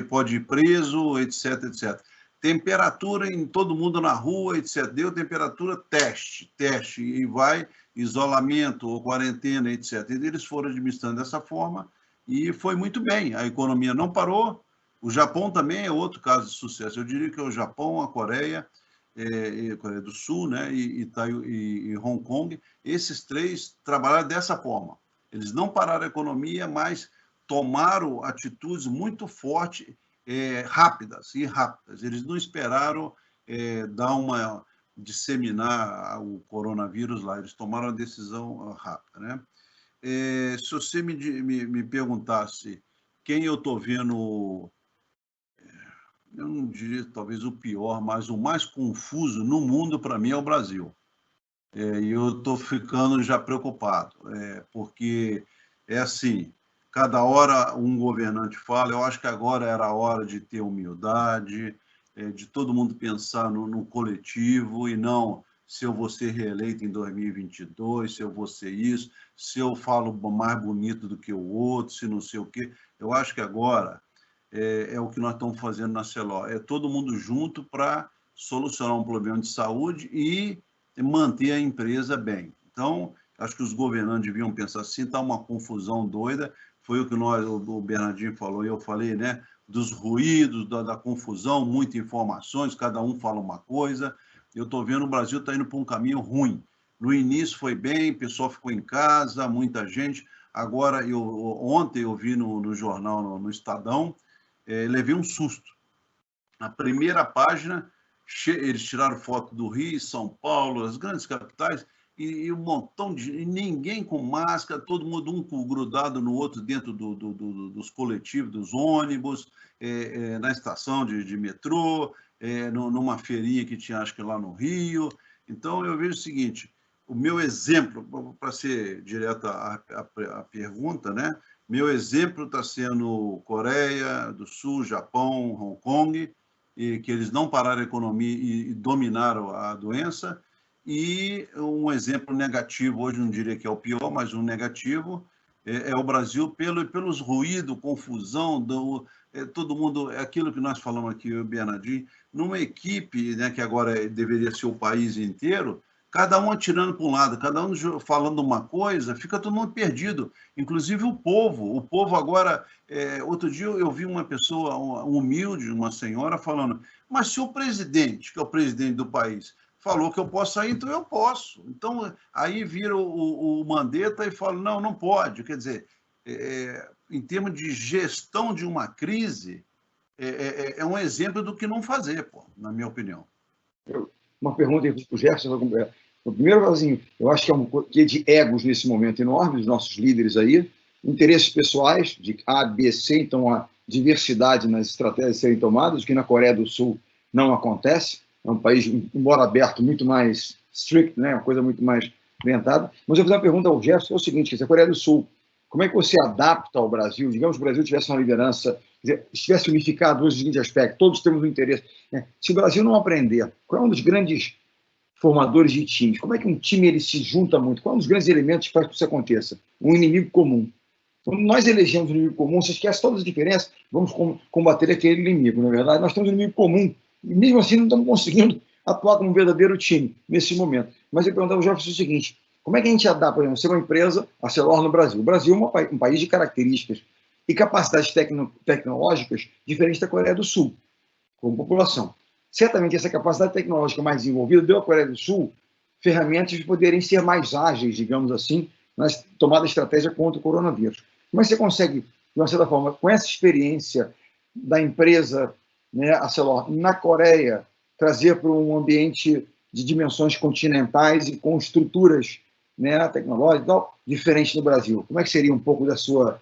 pode ir preso, etc, etc. Temperatura em todo mundo na rua, etc. Deu temperatura, teste, e vai isolamento ou quarentena, etc. E eles foram administrando dessa forma e foi muito bem. A economia não parou. O Japão também é outro caso de sucesso. Eu diria que é o Japão, a Coreia, Coreia do Sul, né, e Hong Kong. Esses três trabalharam dessa forma. Eles não pararam a economia, mas tomaram atitudes muito fortes, rápidas. Eles não esperaram disseminar o coronavírus lá. Eles tomaram a decisão rápida, né? Se você me perguntasse quem eu estou vendo, eu não diria talvez o pior, mas o mais confuso no mundo, para mim, é o Brasil. e eu estou ficando já preocupado, porque é assim, cada hora um governante fala, eu acho que agora era a hora de ter humildade, de todo mundo pensar no coletivo e não se eu vou ser reeleito em 2022, se eu vou ser isso, se eu falo mais bonito do que o outro, se não sei o quê. Eu acho que agora é o que nós estamos fazendo na Celor, é todo mundo junto para solucionar um problema de saúde e manter a empresa bem. Então, acho que os governantes deviam pensar assim, está uma confusão doida, foi o que o Bernardinho falou e eu falei, né? Dos ruídos, da confusão, muitas informações, cada um fala uma coisa. Eu estou vendo o Brasil está indo para um caminho ruim. No início foi bem, o pessoal ficou em casa, muita gente. Agora, ontem eu vi no jornal, no Estadão, levei um susto. A primeira página, eles tiraram foto do Rio, São Paulo, as grandes capitais, e um montão de... ninguém com máscara, todo mundo um grudado no outro dentro dos coletivos, dos ônibus, na estação de metrô, numa feirinha que tinha, acho que lá no Rio. Então, eu vejo o seguinte, o meu exemplo, para ser direto à pergunta, né? Meu exemplo está sendo Coreia do Sul, Japão, Hong Kong, e que eles não pararam a economia e dominaram a doença. E um exemplo negativo, hoje não diria que é o pior, mas um negativo, é o Brasil pelos ruídos, confusão, todo mundo, é aquilo que nós falamos aqui, eu e o Bernardinho, numa equipe, né, que agora deveria ser o país inteiro, cada um atirando para um lado, cada um falando uma coisa, fica todo mundo perdido, inclusive o povo. O povo agora, outro dia eu vi uma pessoa humilde, uma senhora, falando, mas se o presidente, que é o presidente do país, falou que eu posso sair, então eu posso. Então, aí vira o Mandetta e fala, não pode. Quer dizer, em termos de gestão de uma crise, é um exemplo do que não fazer, na minha opinião. Uma pergunta para o Jefferson. Primeiro, assim, eu acho que é um quê de egos nesse momento enorme, dos nossos líderes aí, interesses pessoais, de A, B, C, então a diversidade nas estratégias serem tomadas, o que na Coreia do Sul não acontece. É um país, embora aberto, muito mais strict, né? Uma coisa muito mais orientada. Mas eu vou fazer uma pergunta ao Jefferson, que é o seguinte, a Coreia do Sul, como é que você adapta ao Brasil? Digamos que o Brasil tivesse uma liderança, estivesse unificado hoje no seguinte aspecto, todos temos um interesse. Né? Se o Brasil não aprender, qual é um dos grandes formadores de times? Como é que um time ele se junta muito? Qual é um dos grandes elementos que faz com que isso aconteça? Um inimigo comum. Quando nós elegemos um inimigo comum, você esquece todas as diferenças, vamos combater aquele inimigo, na verdade. Nós temos um inimigo comum, e mesmo assim não estamos conseguindo atuar como um verdadeiro time nesse momento. Mas eu perguntava ao Jefferson o seguinte, como é que a gente adapta, por exemplo, ser uma empresa, a Celor no Brasil? O Brasil é um país de características e capacidades tecnológicas diferentes da Coreia do Sul, como população. Certamente essa capacidade tecnológica mais desenvolvida deu à Coreia do Sul ferramentas de poderem ser mais ágeis, digamos assim, na tomada de estratégia contra o coronavírus. Como é que você consegue, de uma certa forma, com essa experiência da empresa, né, a Celor, na Coreia, trazer para um ambiente de dimensões continentais e com estruturas, né, tecnológicas e tal, diferente do Brasil? Como é que seria um pouco da sua...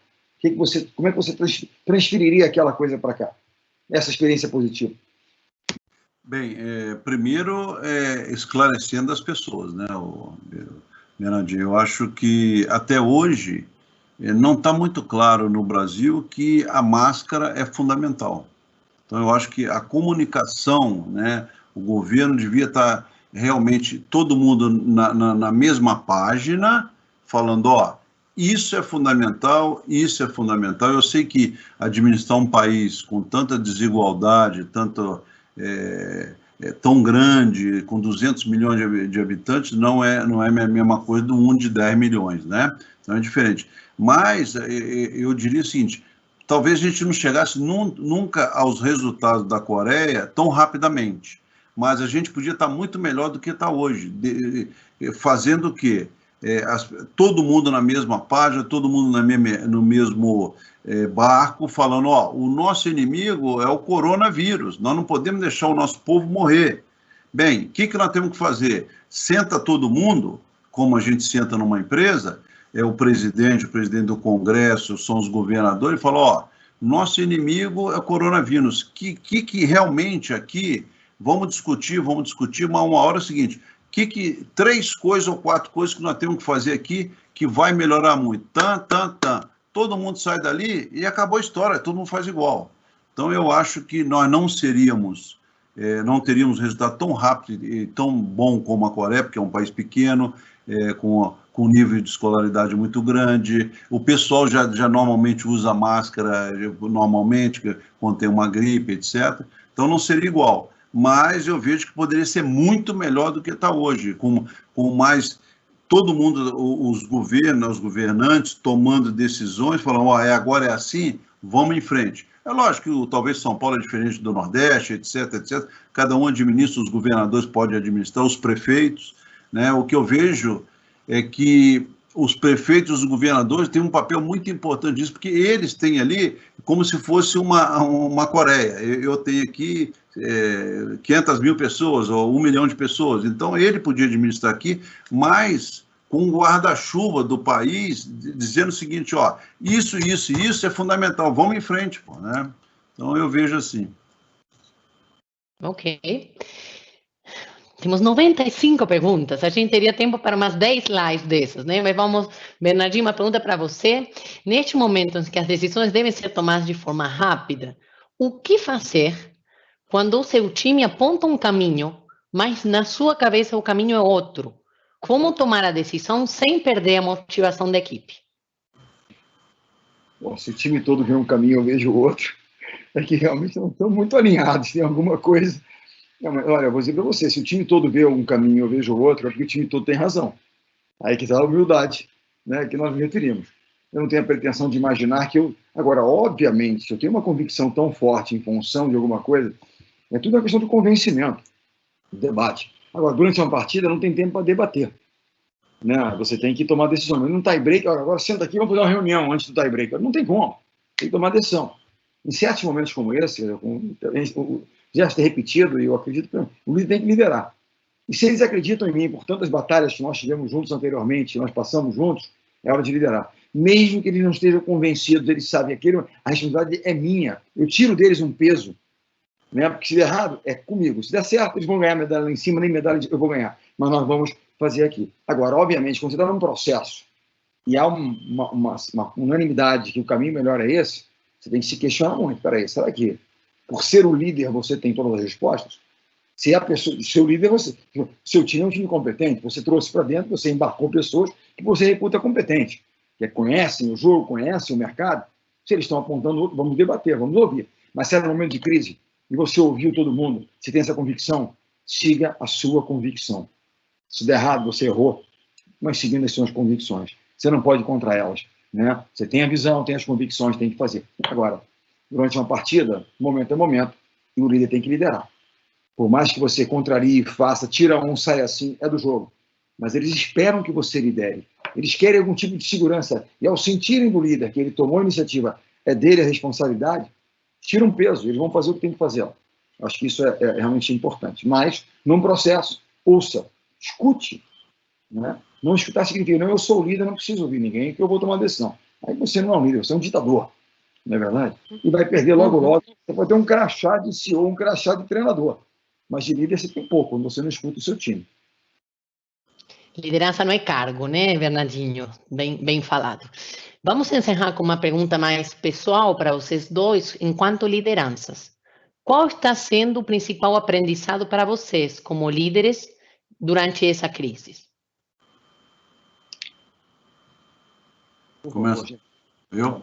como é que você transferiria aquela coisa para cá? Essa experiência positiva. Bem, primeiro, esclarecendo as pessoas, né, Bernardinho? Eu acho que até hoje não está muito claro no Brasil que a máscara é fundamental. Então, eu acho que a comunicação, né, o governo devia estar realmente todo mundo na mesma página, falando, ó, isso é fundamental, isso é fundamental. Eu sei que administrar um país com tanta desigualdade, tão grande, com 200 milhões de habitantes, não é a mesma coisa do 1 de 10 milhões, né? Então é diferente. Mas eu diria o seguinte, talvez a gente não chegasse nunca aos resultados da Coreia tão rapidamente, mas a gente podia estar muito melhor do que está hoje, fazendo o quê? Todo mundo na mesma página, todo mundo no mesmo barco, falando, ó, o nosso inimigo é o coronavírus, nós não podemos deixar o nosso povo morrer. Bem, o que nós temos que fazer? Senta todo mundo, como a gente senta numa empresa, o presidente do Congresso, são os governadores, e fala, ó, nosso inimigo é o coronavírus, que realmente aqui, vamos discutir, mas uma hora é o seguinte, 3 coisas ou 4 coisas que nós temos que fazer aqui que vai melhorar muito. Todo mundo sai dali e acabou a história, todo mundo faz igual. Então, eu acho que nós não teríamos resultado tão rápido e tão bom como a Coreia, porque é um país pequeno, com nível de escolaridade muito grande. O pessoal já normalmente usa máscara, normalmente, quando tem uma gripe, etc. Então, não seria igual. Mas eu vejo que poderia ser muito melhor do que está hoje, com mais todo mundo, os governantes tomando decisões, falando, agora é assim, vamos em frente. É lógico que talvez São Paulo é diferente do Nordeste, etc, etc. Cada um administra, os governadores podem administrar, os prefeitos, né? O que eu vejo é que os prefeitos e os governadores têm um papel muito importante nisso, porque eles têm ali como se fosse uma Coreia. Eu tenho aqui 500 mil pessoas ou 1 milhão de pessoas, então ele podia administrar aqui, mas com o guarda-chuva do país, dizendo o seguinte, isso é fundamental, vamos em frente, né? Então eu vejo assim. Ok. Temos 95 perguntas, a gente teria tempo para umas 10 lives dessas, né? Mas vamos, Bernardinho, uma pergunta para você. Neste momento em que as decisões devem ser tomadas de forma rápida, o que fazer quando o seu time aponta um caminho, mas na sua cabeça o caminho é outro? Como tomar a decisão sem perder a motivação da equipe? Bom, se o time todo vê um caminho, eu vejo outro, é que realmente não estão muito alinhados, tem alguma coisa. Não, mas, olha, eu vou dizer para você, se o time todo vê um caminho e eu vejo outro, é porque o time todo tem razão. Aí que está a humildade, né, que nós nos referimos. Eu não tenho a pretensão de imaginar que eu... Agora, obviamente, se eu tenho uma convicção tão forte em função de alguma coisa, é tudo uma questão de convencimento, de debate. Agora, durante uma partida, não tem tempo para debater. Né? Você tem que tomar decisão. Mas no tie-break, agora senta aqui, vamos fazer uma reunião antes do tie-break. Não tem como. Tem que tomar decisão. Em certos momentos como esse, já ter repetido, e eu acredito que o líder tem que liderar. E se eles acreditam em mim, por tantas batalhas que nós tivemos juntos anteriormente, nós passamos juntos, é hora de liderar. Mesmo que eles não estejam convencidos, eles sabem que a responsabilidade é minha. Eu tiro deles um peso, né? Porque se der errado, é comigo. Se der certo, eles vão ganhar medalha lá em cima, nem medalha eu vou ganhar. Mas nós vamos fazer aqui. Agora, obviamente, quando você está num processo e há uma unanimidade que o caminho melhor é esse, você tem que se questionar muito. Peraí, será que por ser o líder você tem todas as respostas? Se a pessoa, seu líder, seu time é um time competente, você trouxe para dentro, você embarcou pessoas que você reputa competente, que conhecem o jogo, conhecem o mercado. Se eles estão apontando outro, vamos debater, vamos ouvir. Mas se é no momento de crise e você ouviu todo mundo, você tem essa convicção, siga a sua convicção. Se der errado, você errou, mas seguindo as suas convicções. Você não pode ir contra elas. Né? Você tem a visão, tem as convicções, tem que fazer. Agora, durante uma partida, momento é momento, e o líder tem que liderar. Por mais que você contrarie, faça, tira um, sai assim, é do jogo. Mas eles esperam que você lidere. Eles querem algum tipo de segurança. E ao sentirem do líder que ele tomou a iniciativa, é dele a responsabilidade, tira um peso, eles vão fazer o que tem que fazer. Acho que isso é realmente importante. Mas, num processo, ouça, escute. Né? Não escutar significa, não, eu sou o líder, não preciso ouvir ninguém, que eu vou tomar uma decisão. Aí você não é um líder, você é um ditador. Não é verdade? E vai perder logo, logo. Você pode ter um crachá de CEO, um crachá de treinador. Mas de líder você tem pouco, quando você não escuta o seu time. Liderança não é cargo, né, Bernardinho? Bem falado. Vamos encerrar com uma pergunta mais pessoal para vocês dois, enquanto lideranças. Qual está sendo o principal aprendizado para vocês, como líderes, durante essa crise? Começa. Eu?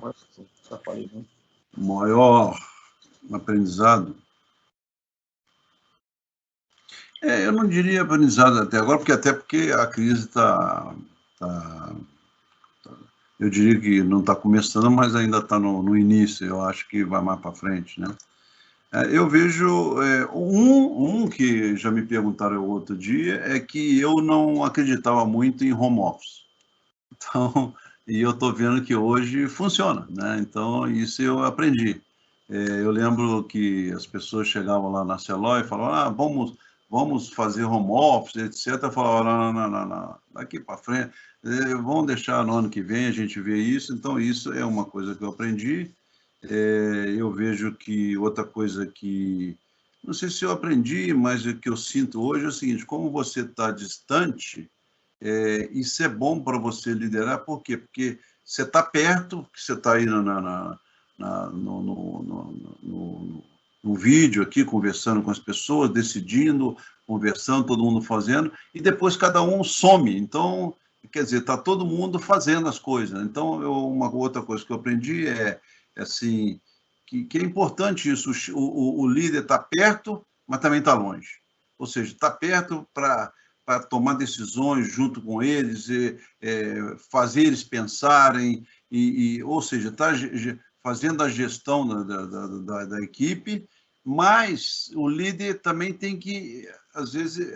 O maior aprendizado... eu não diria aprendizado até agora, porque a crise eu diria que não está começando, mas ainda está no início, eu acho que vai mais para frente, né? Eu vejo, que já me perguntaram outro dia, é que eu não acreditava muito em home office. Então, e eu estou vendo que hoje funciona, né? Então, isso eu aprendi. Eu lembro que as pessoas chegavam lá na Cello e falavam, vamos fazer home office, etc. Eu falava, não, daqui para frente, vamos deixar no ano que vem, a gente vê isso. Então, isso é uma coisa que eu aprendi. Eu vejo que outra coisa que não sei se eu aprendi, mas o que eu sinto hoje é o seguinte: como você está distante, isso é bom para você liderar. Por quê? Porque você está perto, você está aí no vídeo aqui, conversando com as pessoas, decidindo, conversando, todo mundo fazendo, e depois cada um some. Então, quer dizer, está todo mundo fazendo as coisas. Então, uma outra coisa que eu aprendi assim, que é importante isso, o líder está perto, mas também está longe. Ou seja, está perto para tomar decisões junto com eles, fazer eles pensarem, ou seja, está fazendo a gestão da equipe, mas o líder também tem que, às vezes,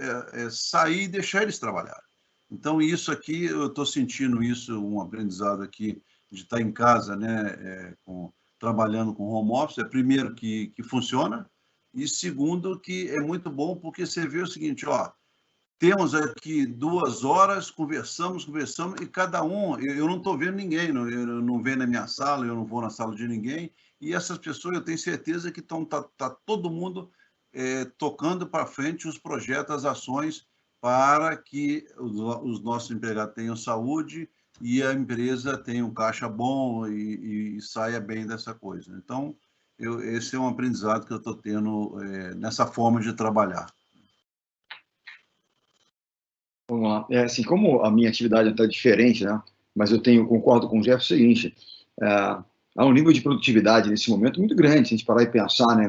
sair e deixar eles trabalhar. Então, isso aqui, eu estou sentindo isso, um aprendizado aqui de estar em casa, né, trabalhando com home office. Primeiro, que funciona, e segundo, que é muito bom, porque você vê o seguinte, temos aqui 2 horas, conversamos, e cada um, eu não estou vendo ninguém, eu não venho na minha sala, eu não vou na sala de ninguém, e essas pessoas, eu tenho certeza que tá todo mundo tocando para frente os projetos, as ações, para que os nossos empregados tenham saúde e a empresa tenha um caixa bom e saia bem dessa coisa. Então, esse é um aprendizado que eu estou tendo nessa forma de trabalhar. Vamos lá. Assim, como a minha atividade está diferente, né? Mas eu concordo com o Jeff, o seguinte: há um nível de produtividade nesse momento muito grande, se a gente parar e pensar, né,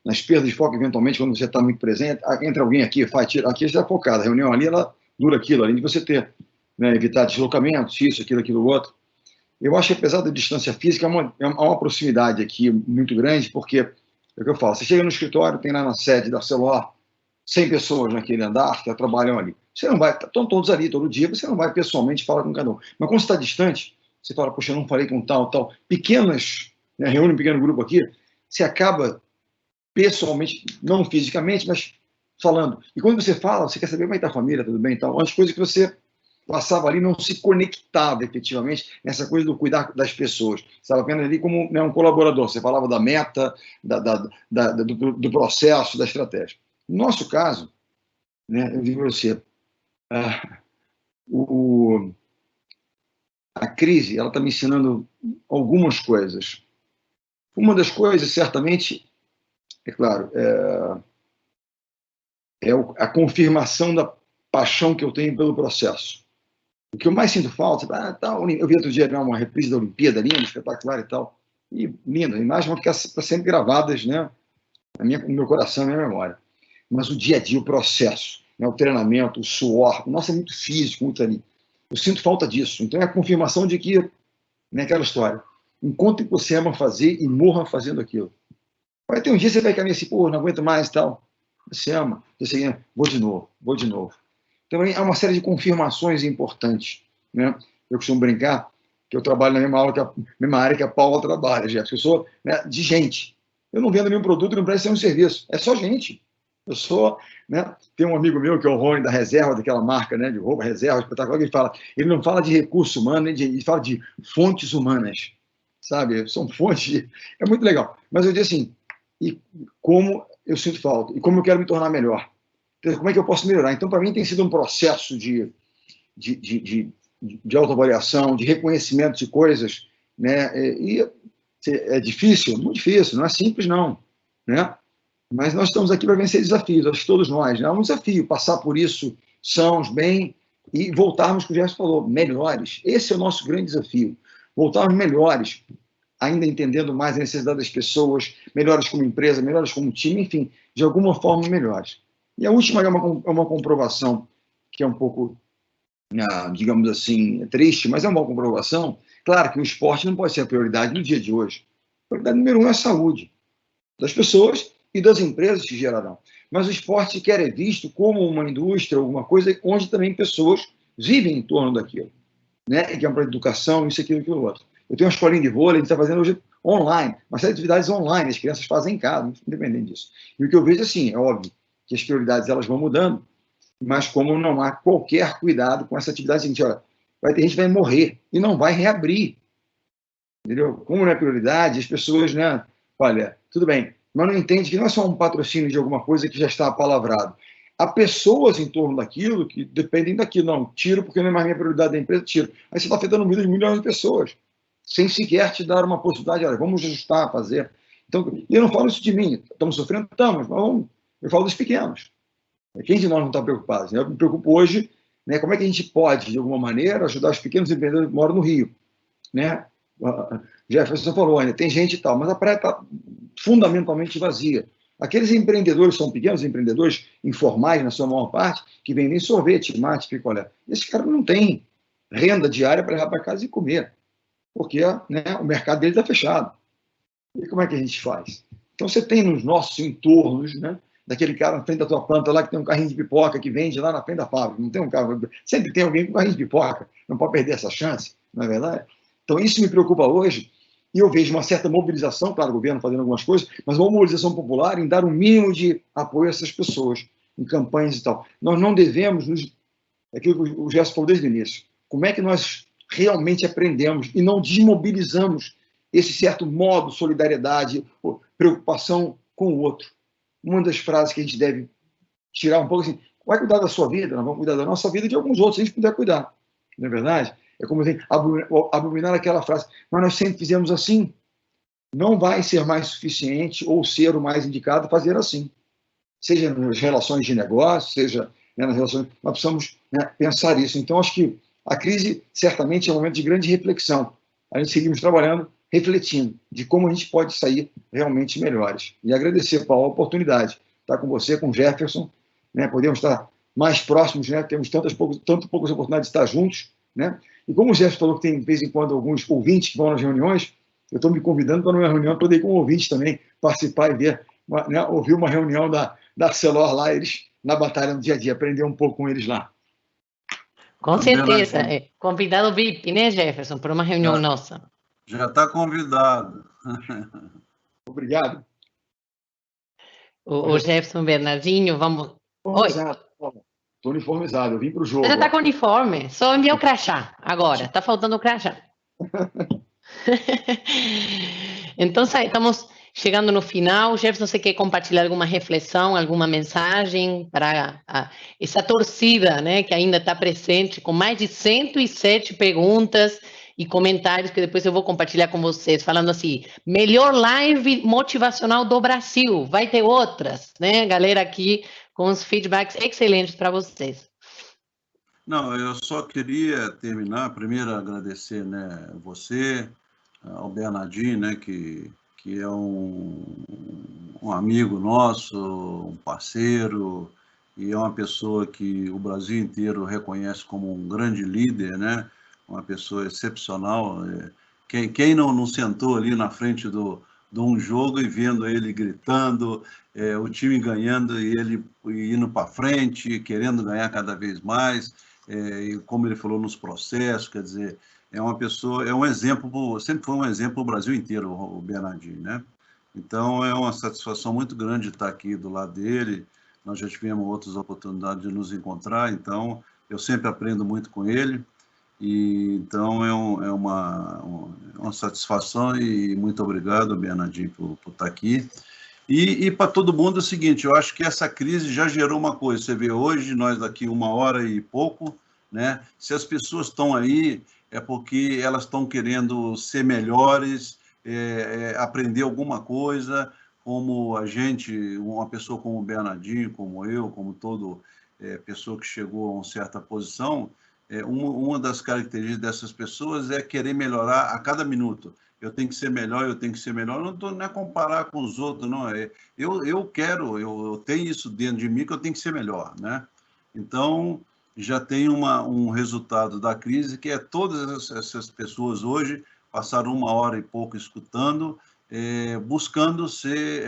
nas perdas de foco, eventualmente, quando você está muito presente, entra alguém aqui, tira, aqui você está focado, a reunião ali, ela dura aquilo, além de você ter, né, evitar deslocamentos, isso, aquilo outro. Eu acho que, apesar da distância física, há uma proximidade aqui muito grande, porque, é o que eu falo, você chega no escritório, tem lá na sede da Celor 100 pessoas naquele andar que trabalham ali. Você não vai, estão todos ali todo dia, você não vai pessoalmente falar com cada um. Mas quando você está distante, você fala, poxa, eu não falei com tal. Pequenas, né, reúne um pequeno grupo aqui, você acaba pessoalmente, não fisicamente, mas falando. E quando você fala, você quer saber como é que está a família, tudo bem e tal. Umas coisas que você passava ali, não se conectava efetivamente nessa coisa do cuidar das pessoas. Você estava apenas ali como, né, um colaborador. Você falava da meta, do processo, da estratégia. No nosso caso, né, eu digo para você, a crise ela está me ensinando algumas coisas. Uma das coisas, certamente, é claro, é a confirmação da paixão que eu tenho pelo processo. O que eu mais sinto falta, eu vi outro dia uma reprise da Olimpíada, linda, espetacular e tal, e linda, a imagem vai ficar sempre gravadas, né, no meu coração, na minha memória. Mas o dia a dia, o processo, né, o treinamento, o suor, nossa, é muito físico, muito ali. Eu sinto falta disso. Então é a confirmação de que, né, aquela história, enquanto você ama fazer e morra fazendo aquilo. Vai ter um dia que você vai caminhar assim, pô, não aguento mais e tal. Você ama, você vou de novo. Então há uma série de confirmações importantes, né? Eu costumo brincar que eu trabalho na mesma área que a Paula trabalha, Jeff. Eu sou, né, de gente. Eu não vendo nenhum produto, não presto nenhum serviço. É só gente. Eu sou, né? Tem um amigo meu que é o Rony da Reserva, daquela marca, né, de roupa Reserva, espetacular, que ele não fala de recurso humano, ele fala de fontes humanas, sabe? São fontes, é muito legal. Mas eu digo assim, e como eu sinto falta, e como eu quero me tornar melhor. Então, como é que eu posso melhorar? Então, para mim, tem sido um processo de autoavaliação, de reconhecimento de coisas, né? E é difícil? Muito difícil, não é simples, não, né? Mas nós estamos aqui para vencer desafios, acho que todos nós, né? É um desafio passar por isso sãos, bem, e voltarmos, como o Gerson falou, melhores. Esse é o nosso grande desafio. Voltarmos melhores, ainda entendendo mais a necessidade das pessoas, melhores como empresa, melhores como time, enfim, de alguma forma melhores. E a última é uma comprovação que é um pouco, digamos assim, triste, mas é uma boa comprovação. Claro que o esporte não pode ser a prioridade no dia de hoje. A prioridade número 1 é a saúde das pessoas e das empresas que gerarão. Mas o esporte sequer é visto como uma indústria, alguma coisa onde também pessoas vivem em torno daquilo, né? E que é para educação, isso, aquilo, outro. Eu tenho uma escolinha de vôlei, a gente está fazendo hoje online, uma série de atividades online, as crianças fazem em casa, independente disso. E o que eu vejo, assim, é óbvio que as prioridades elas vão mudando, mas como não há qualquer cuidado com essa atividade, gente, olha, vai ter gente que vai morrer e não vai reabrir. Entendeu? Como não é prioridade, as pessoas, né? Olha, tudo bem, mas não entende que não é só um patrocínio de alguma coisa que já está apalavrado. Há pessoas em torno daquilo que dependem daquilo. Não, tiro porque não é mais minha prioridade da empresa, tiro. Aí você está afetando milhões de pessoas, sem sequer te dar uma possibilidade, olha, vamos ajustar, fazer. Então, e eu não falo isso de mim, estamos sofrendo? Estamos, mas eu falo dos pequenos. Quem de nós não está preocupado? Eu me preocupo hoje, né, como é que a gente pode, de alguma maneira, ajudar os pequenos empreendedores que moram no Rio. Né? Jefferson falou, ainda tem gente e tal, mas a praia está fundamentalmente vazia. Aqueles empreendedores são pequenos empreendedores informais, na sua maior parte, que vendem sorvete, mate, picolé. Esse cara não tem renda diária para levar para casa e comer, porque, né, o mercado dele está fechado. E como é que a gente faz? Então, você tem nos nossos entornos, né, daquele cara na frente da tua planta lá que tem um carrinho de pipoca que vende lá na frente da fábrica. Não tem um carro, sempre tem alguém com carrinho de pipoca. Não pode perder essa chance, não é verdade? Então, isso me preocupa hoje, e eu vejo uma certa mobilização, claro, o governo fazendo algumas coisas, mas uma mobilização popular em dar um mínimo de apoio a essas pessoas, em campanhas e tal. Nós não devemos, aquilo que o Gerson falou desde o início, como é que nós realmente aprendemos e não desmobilizamos esse certo modo, solidariedade, preocupação com o outro. Uma das frases que a gente deve tirar um pouco assim, vai cuidar da sua vida, nós vamos cuidar da nossa vida e de alguns outros, se a gente puder cuidar. Não é verdade? É como assim, abominar aquela frase, mas nós sempre fizemos assim. Não vai ser mais suficiente ou ser o mais indicado fazer assim. Seja nas relações de negócio, seja, né, nas relações... Nós precisamos, né, pensar isso. Então, acho que a crise, certamente, é um momento de grande reflexão. A gente seguimos trabalhando, refletindo de como a gente pode sair realmente melhores. E agradecer, Paulo, a oportunidade de estar com você, com o Jefferson, né, podemos estar mais próximos, né, temos tantas poucas oportunidades de estar juntos, né? E como o Jefferson falou que tem, de vez em quando, alguns ouvintes que vão nas reuniões, eu estou me convidando para uma reunião, poder ir com ouvintes também, participar e ver, né, ouvir uma reunião da Celor lá, eles na batalha no dia a dia, aprender um pouco com eles lá. Com certeza. Convidado VIP, né, Jefferson, para uma reunião nossa. Já está convidado. Obrigado. O Jefferson Bernardinho, vamos... Exato. Estou uniformizado, eu vim para o jogo. Já está com uniforme, só enviar o crachá agora, está faltando o crachá. Então, estamos chegando no final. Jefferson, você quer compartilhar alguma reflexão, alguma mensagem para essa torcida, né, que ainda está presente, com mais de 107 perguntas e comentários que depois eu vou compartilhar com vocês, falando assim, melhor live motivacional do Brasil, vai ter outras, né, galera aqui com os feedbacks excelentes para vocês. Não, eu só queria terminar, primeiro agradecer, né, você, ao Bernardinho, né, que é um amigo nosso, um parceiro, e é uma pessoa que o Brasil inteiro reconhece como um grande líder, né, uma pessoa excepcional. Quem não sentou ali na frente de um jogo e vendo ele gritando, o time ganhando e ele indo para frente, querendo ganhar cada vez mais, e como ele falou nos processos, quer dizer, é uma pessoa, é um exemplo, sempre foi um exemplo para o Brasil inteiro, o Bernardinho, né? Então, é uma satisfação muito grande estar aqui do lado dele, nós já tivemos outras oportunidades de nos encontrar, então, eu sempre aprendo muito com ele, e então é uma satisfação e muito obrigado, Bernardinho, por estar aqui. E para todo mundo é o seguinte, eu acho que essa crise já gerou uma coisa, você vê hoje, nós daqui 1h e pouco, né? Se as pessoas estão aí, é porque elas estão querendo ser melhores, aprender alguma coisa, como a gente, uma pessoa como o Bernardinho, como eu, como toda pessoa que chegou a uma certa posição, uma das características dessas pessoas é querer melhorar a cada minuto. Eu tenho que ser melhor, eu tenho que ser melhor. Não estou nem a comparar com os outros, não. Eu tenho isso dentro de mim que eu tenho que ser melhor, né? Então, já tem um resultado da crise, que é todas essas pessoas hoje passaram 1h e pouco escutando, buscando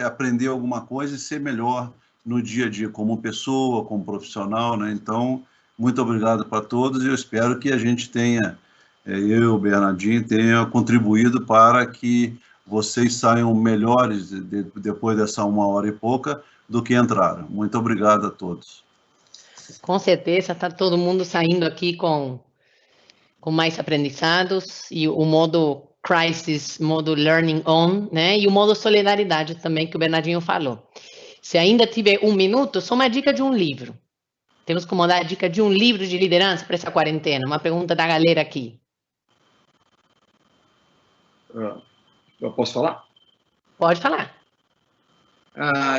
aprender alguma coisa e ser melhor no dia a dia, como pessoa, como profissional, né? Então, muito obrigado para todos e eu espero que a gente tenha, eu, Bernardinho, tenha contribuído para que vocês saiam melhores depois dessa 1h e pouca do que entraram. Muito obrigado a todos. Com certeza, está todo mundo saindo aqui com mais aprendizados e o modo crisis, modo learning on, né? E o modo solidariedade também, que o Bernardinho falou. Se ainda tiver 1 minuto, só uma dica de um livro. Temos como dar a dica de um livro de liderança para essa quarentena? Uma pergunta da galera aqui. Eu posso falar? Pode falar.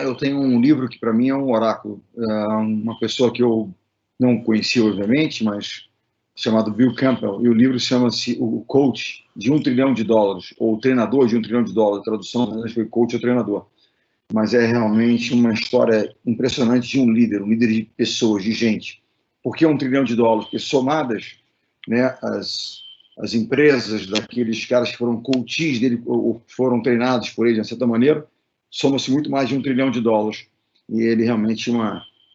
Eu tenho um livro que, para mim, é um oráculo. Uma pessoa que eu não conhecia, obviamente, mas chamado Bill Campbell, e o livro chama-se O Coach de $1 trilhão, ou O Treinador de $1 trilhão, a tradução foi Coach ou Treinador. Mas é realmente uma história impressionante de um líder de pessoas, de gente. Por que $1 trilhão? Porque somadas, né, as empresas daqueles caras que foram coaches dele, ou foram treinados por ele, de certa maneira, soma-se muito mais de $1 trilhão. E ele realmente é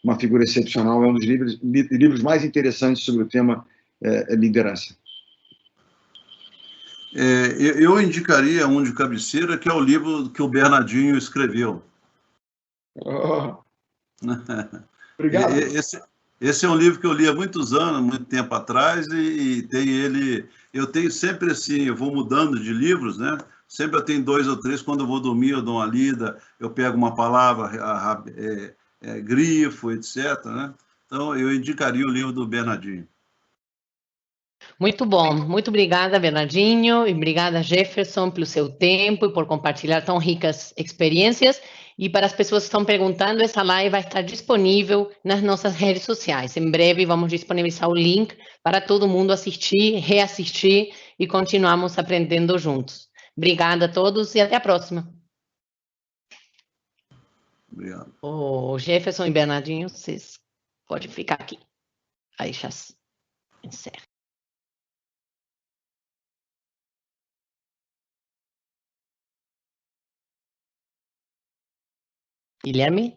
uma figura excepcional, é um dos livros mais interessantes sobre o tema liderança. Eu indicaria um de cabeceira, que é o livro que o Bernardinho escreveu. Obrigado. Esse é um livro que eu li há muitos anos, muito tempo atrás, e tem ele... Eu tenho sempre assim, eu vou mudando de livros, né? Sempre eu tenho 2 ou 3, quando eu vou dormir eu dou uma lida, eu pego uma palavra, grifo, etc., né? Então, eu indicaria o livro do Bernardinho. Muito bom. Muito obrigada, Bernardinho, e obrigada, Jefferson, pelo seu tempo e por compartilhar tão ricas experiências. E para as pessoas que estão perguntando, essa live vai estar disponível nas nossas redes sociais. Em breve vamos disponibilizar o link para todo mundo assistir, reassistir e continuarmos aprendendo juntos. Obrigada a todos e até a próxima. Obrigado. O Jefferson e Bernardinho, vocês podem ficar aqui. Aí já encerra. Guilherme?